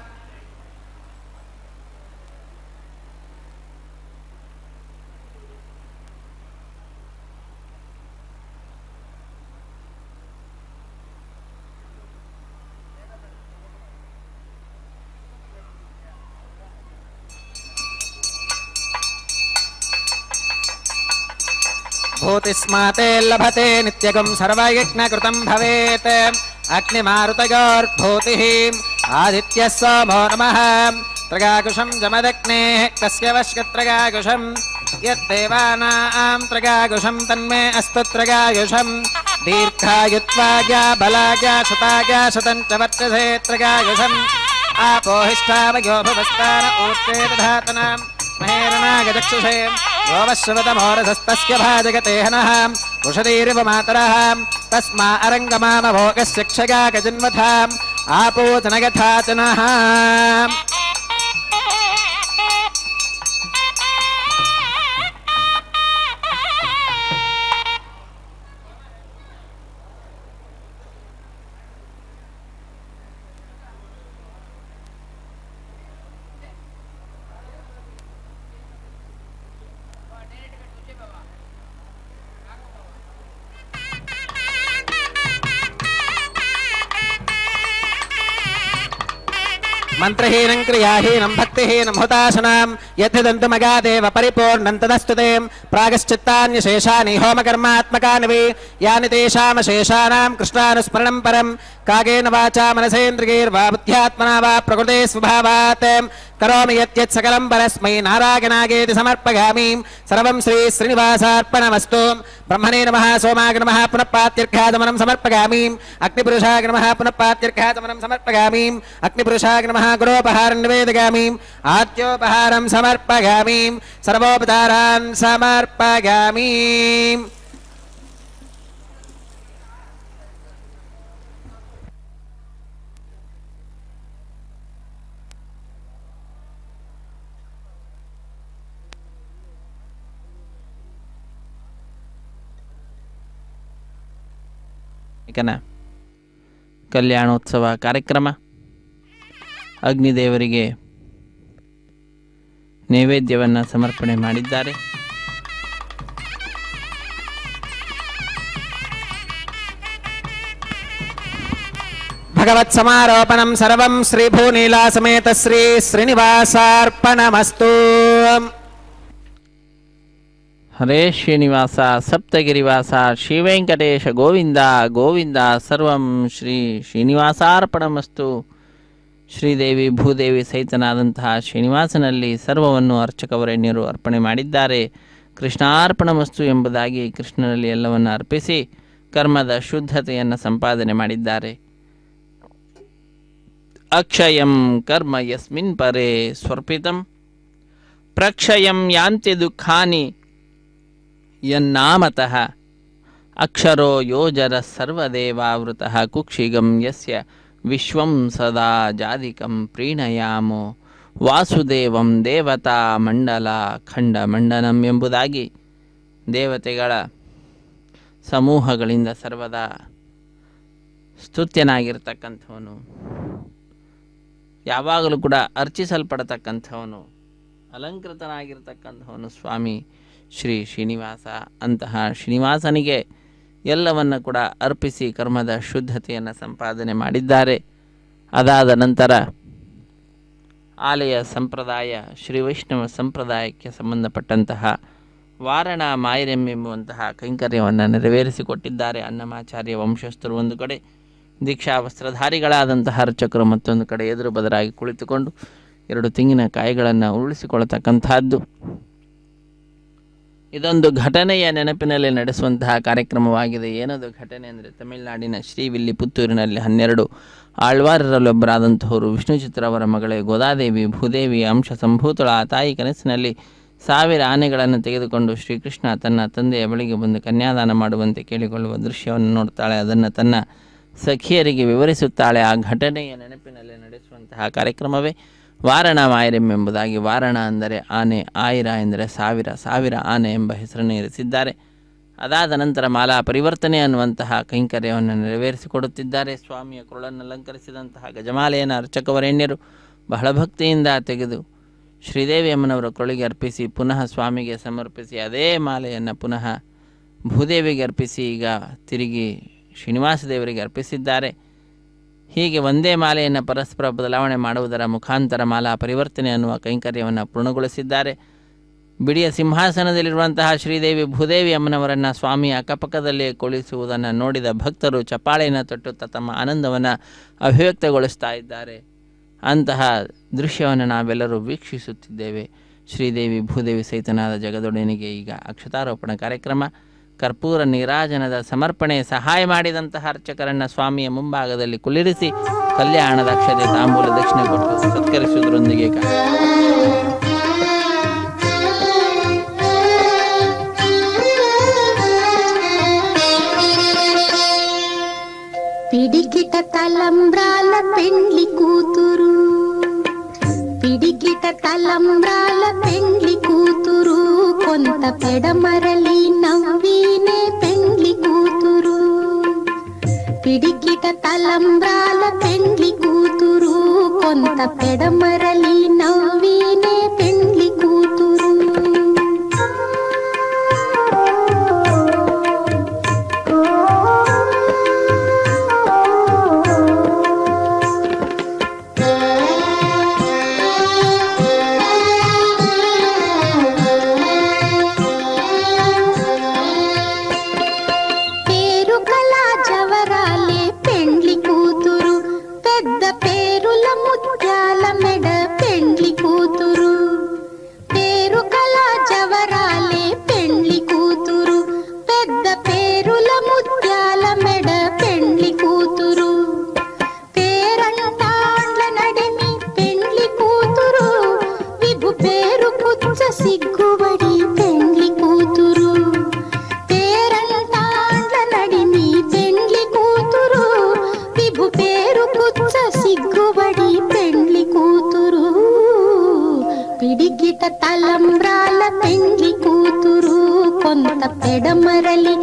भूतिस्माते लभते नित्यगं सर्वयज्ञकृतं भवेत् अग्निमारुतयोर्भूतिः आदित्यः सोमो नमः त्रिगाकुशं जमदग्नेः कस्य वश्य त्रिगाकुशं यद्देवानां त्रिगाकुशं तन्मे अस्तु त्रिगायुषं दीर्घायुत्वाज्ञा बलाज्ञा शुताज्ञा शुतं च वर्चसे त्रिगायुषम् आपोहिष्ठावयो भुवस्तान ऊर्जे दधातनाम् महेरणागचक्षुषे योवश्रवतमोरसस्तस्य भाजगते हनः उषधीरिव मातरः तस्मा अरङ्गमामभोगस्य क्षगागजन्मथाम् आपूतनगथा च नः मंत्रहीनं क्रियाहीनं भक्तिहीनं हुताशनां यद्दन्तमगादेव परिपूर्णं तदस्तुते प्रागश्चित्तान्यशेषानि होमकर्मात्मकानि वै यानि तेषामशेषाणां कृष्णानुस्मरणं परं कागेन वाचा मनसेन्द्रियैर्वा बुद्ध्यात्मना वा प्रकृते स्वभावात् करोमि यत् सकलं परस्मै नारायणागेति समर्पयामि सर्वं श्री श्रीनिवासार्पणमस्तु ब्रह्मणे नमः सोमाय नमः पुनः पात्यर्घ्याचमनं समर्पयामि अग्निपुरुषाय नमः पुनः पात्यर्घ्याचमनं समर्पयामि अग्निपुरुषाय नमः गुरोपहारं निवेदयामि आद्योपहारं समर्पयामि सर्वोपचारान् समर्पयामि ಕಲ್ಯಾಣೋತ್ಸವ ಕಾರ್ಯಕ್ರಮ. ಅಗ್ನಿದೇವರಿಗೆ ನೈವೇದ್ಯವನ್ನು ಸಮರ್ಪಣೆ ಮಾಡಿದ್ದಾರೆ. ಭಗವತ್ ಸಮಾರೋಪಣಂ ಸರ್ವಂ ಶ್ರೀ ಭೂನೀಲಾ ಸಮೇತ ಶ್ರೀ ಶ್ರೀನಿವಾಸಾರ್ಪಣಮಸ್ತು. ಹರೇ ಶ್ರೀನಿವಾಸ ಸಪ್ತಗಿರಿವಾಸ ಶ್ರೀ ವೆಂಕಟೇಶ ಗೋವಿಂದ ಗೋವಿಂದ ಸರ್ವಂ ಶ್ರೀ ಶ್ರೀನಿವಾಸಾರ್ಪಣಮಸ್ತು. ಶ್ರೀದೇವಿ ಭೂದೇವಿ ಸಹಿತನಾದಂತಹ ಶ್ರೀನಿವಾಸನಲ್ಲಿ ಸರ್ವವನ್ನು ಅರ್ಚಕವರೇಣ್ಯರು ಅರ್ಪಣೆ ಮಾಡಿದ್ದಾರೆ. ಕೃಷ್ಣಾರ್ಪಣಮಸ್ತು ಎಂಬುದಾಗಿ ಕೃಷ್ಣನಲ್ಲಿ ಎಲ್ಲವನ್ನು ಅರ್ಪಿಸಿ ಕರ್ಮದ ಶುದ್ಧತೆಯನ್ನು ಸಂಪಾದನೆ ಮಾಡಿದ್ದಾರೆ. ಅಕ್ಷಯಂ ಕರ್ಮ ಯಸ್ಮಿನ್ ಪರೇ ಸ್ವರ್ಪಿತಂ ಪ್ರಕ್ಷಯಂ ಯಾಂತಿ ದುಃಖಾನಿ ಯನ್ನಾಮತಃ ಅಕ್ಷರೋ ಯೋಜರ ಸರ್ವದೇವಾವೃತಃ ಕುಕ್ಷಿಗಂ ಯಸ್ಯ ವಿಶ್ವಂ ಸದಾ ಜಾಧಿಕಂ ಪ್ರೀಣಯಾಮೋ ವಾಸುದೇವಂ ದೇವತಾ ಮಂಡಲ ಖಂಡ ಮಂಡನಂ ಎಂಬುದಾಗಿ ದೇವತೆಗಳ ಸಮೂಹಗಳಿಂದ ಸರ್ವದಾ ಸ್ತುತ್ಯನಾಗಿರ್ತಕ್ಕಂಥವನು, ಯಾವಾಗಲೂ ಕೂಡ ಅರ್ಚಿಸಲ್ಪಡತಕ್ಕಂಥವನು, ಅಲಂಕೃತನಾಗಿರ್ತಕ್ಕಂಥವನು ಸ್ವಾಮಿ ಶ್ರೀ ಶ್ರೀನಿವಾಸ. ಅಂತಹ ಶ್ರೀನಿವಾಸನಿಗೆ ಎಲ್ಲವನ್ನು ಕೂಡ ಅರ್ಪಿಸಿ ಕರ್ಮದ ಶುದ್ಧತೆಯನ್ನು ಸಂಪಾದನೆ ಮಾಡಿದ್ದಾರೆ. ಅದಾದ ನಂತರ ಆಲಯ ಸಂಪ್ರದಾಯ ಶ್ರೀ ವೈಷ್ಣವ ಸಂಪ್ರದಾಯಕ್ಕೆ ಸಂಬಂಧಪಟ್ಟಂತಹ ವಾರಣ ಮಾಯರಂ ಎಂಬುವಂತಹ ಕೈಂಕರ್ಯವನ್ನು ನೆರವೇರಿಸಿಕೊಟ್ಟಿದ್ದಾರೆ. ಅನ್ನಮಾಚಾರ್ಯ ವಂಶಸ್ಥರು ಒಂದು ಕಡೆ, ದೀಕ್ಷಾ ವಸ್ತ್ರಧಾರಿಗಳಾದಂತಹ ಅರ್ಚಕರು ಮತ್ತೊಂದು ಕಡೆ ಎದುರು ಬದರಾಗಿ ಕುಳಿತುಕೊಂಡು 2 ತೆಂಗಿನಕಾಯಿಗಳನ್ನು ಉರುಳಿಸಿಕೊಳ್ಳತಕ್ಕಂತಹದ್ದು. ಇದೊಂದು ಘಟನೆಯ ನೆನಪಿನಲ್ಲಿ ನಡೆಸುವಂತಹ ಕಾರ್ಯಕ್ರಮವಾಗಿದೆ. ಏನದು ಘಟನೆ ಅಂದರೆ, ತಮಿಳುನಾಡಿನ ಶ್ರೀವಿಲ್ಲಿಪುತ್ತೂರಿನಲ್ಲಿ 12 ಆಳ್ವಾರರಲ್ಲೊಬ್ಬರಾದಂಥವರು ವಿಷ್ಣುಚಿತ್ರ ಅವರ ಮಗಳೇ ಗೋದಾದೇವಿ ಭೂದೇವಿ ಅಂಶ ಸಂಭೂತಳ ಆ ತಾಯಿ ಕನಸಿನಲ್ಲಿ 1000 ಆನೆಗಳನ್ನು ತೆಗೆದುಕೊಂಡು ಶ್ರೀಕೃಷ್ಣ ತನ್ನ ತಂದೆಯ ಬಳಿಗೆ ಬಂದು ಕನ್ಯಾದಾನ ಮಾಡುವಂತೆ ಕೇಳಿಕೊಳ್ಳುವ ದೃಶ್ಯವನ್ನು ನೋಡ್ತಾಳೆ. ಅದನ್ನು ತನ್ನ ಸಖಿಯರಿಗೆ ವಿವರಿಸುತ್ತಾಳೆ. ಆ ಘಟನೆಯ ನೆನಪಿನಲ್ಲಿ ನಡೆಸುವಂತಹ ಕಾರ್ಯಕ್ರಮವೇ ವಾರಣ ಮಾಯರಂ ಎಂಬುದಾಗಿ. ವಾರಣ ಅಂದರೆ ಆನೆ, ಆಯಿರ ಎಂದರೆ 1000 ಆನೆ ಎಂಬ ಹೆಸರನ್ನು ಇರಿಸಿದ್ದಾರೆ. ಅದಾದ ನಂತರ ಮಾಲಾ ಪರಿವರ್ತನೆ ಅನ್ನುವಂತಹ ಕೈಂಕರ್ಯವನ್ನು ನೆರವೇರಿಸಿಕೊಡುತ್ತಿದ್ದಾರೆ. ಸ್ವಾಮಿಯ ಕೊರಳನ್ನು ಅಲಂಕರಿಸಿದಂತಹ ಗಜಮಾಲೆಯನ್ನು ಅರ್ಚಕವರೇಣ್ಯರು ಬಹಳ ಭಕ್ತಿಯಿಂದ ತೆಗೆದು ಶ್ರೀದೇವಿ ಅಮ್ಮನವರ ಕೊರಳಿಗೆ ಅರ್ಪಿಸಿ ಪುನಃ ಸ್ವಾಮಿಗೆ ಸಮರ್ಪಿಸಿ ಅದೇ ಮಾಲೆಯನ್ನು ಪುನಃ ಭೂದೇವಿಗೆ ಅರ್ಪಿಸಿ ಈಗ ತಿರುಗಿ ಶ್ರೀನಿವಾಸ ದೇವರಿಗೆ ಅರ್ಪಿಸಿದ್ದಾರೆ. ಹೀಗೆ ಒಂದೇ ಮಾಲೆಯನ್ನು ಪರಸ್ಪರ ಬದಲಾವಣೆ ಮಾಡುವುದರ ಮುಖಾಂತರ ಮಾಲಾ ಪರಿವರ್ತನೆ ಅನ್ನುವ ಕೈಂಕರ್ಯವನ್ನು ಪೂರ್ಣಗೊಳಿಸಿದ್ದಾರೆ. ಬಿಡಿಯ ಸಿಂಹಾಸನದಲ್ಲಿರುವಂತಹ ಶ್ರೀದೇವಿ ಭೂದೇವಿ ಅಮ್ಮನವರನ್ನು ಸ್ವಾಮಿಯ ಅಕ್ಕಪಕ್ಕದಲ್ಲೇ ಕುಳಿಸುವುದನ್ನು ನೋಡಿದ ಭಕ್ತರು ಚಪ್ಪಾಳೆಯನ್ನು ತಟ್ಟುತ್ತಾ ತಮ್ಮ ಆನಂದವನ್ನು ಅಭಿವ್ಯಕ್ತಗೊಳಿಸ್ತಾ ಇದ್ದಾರೆ. ಅಂತಹ ದೃಶ್ಯವನ್ನು ನಾವೆಲ್ಲರೂ ವೀಕ್ಷಿಸುತ್ತಿದ್ದೇವೆ. ಶ್ರೀದೇವಿ ಭೂದೇವಿ ಸಹಿತನಾದ ಜಗದೊಡೆಯನಿಗೆ ಈಗ ಅಕ್ಷತಾರೋಪಣ ಕಾರ್ಯಕ್ರಮ, ಕರ್ಪೂರ ನೀರಾಜನದ ಸಮರ್ಪಣೆ, ಸಹಾಯ ಮಾಡಿದಂತಹ ಅರ್ಚಕರನ್ನು ಸ್ವಾಮಿಯ ಮುಂಭಾಗದಲ್ಲಿ ಕುಳ್ಳಿರಿಸಿ ಕಲ್ಯಾಣದ ಅಕ್ಷತೆ ತಾಂಬೂಲ ದಕ್ಷಿಣೆ ಕೊಟ್ಟು ಸತ್ಕರಿಸುವುದರೊಂದಿಗೆ పిడికిట తలంబ్రాల పెండ్లి కూతురు, పిడికిట తలంబ్రాల పెండ్లి కూతురు, కొంత పెడమరలి నవ్వీనే పెండ్లి కూతురు. పిడికిట తలంబ్రాల పెండ్లి కూతురు, కొంత పెడమరలి నవ్వీనే పెండ్లి కూతురు. సిగ్గుబడి పెండ్లి కూతురు, పేరంటాండ్ల నడిమి పెండ్లి కూతురు, విభు పేరు పుచ్చ సిగ్గుబడి పెండ్లి కూతురు. పిడికిట తలంబ్రాల పెండ్లి కూతురు, కొంత పెడమరలి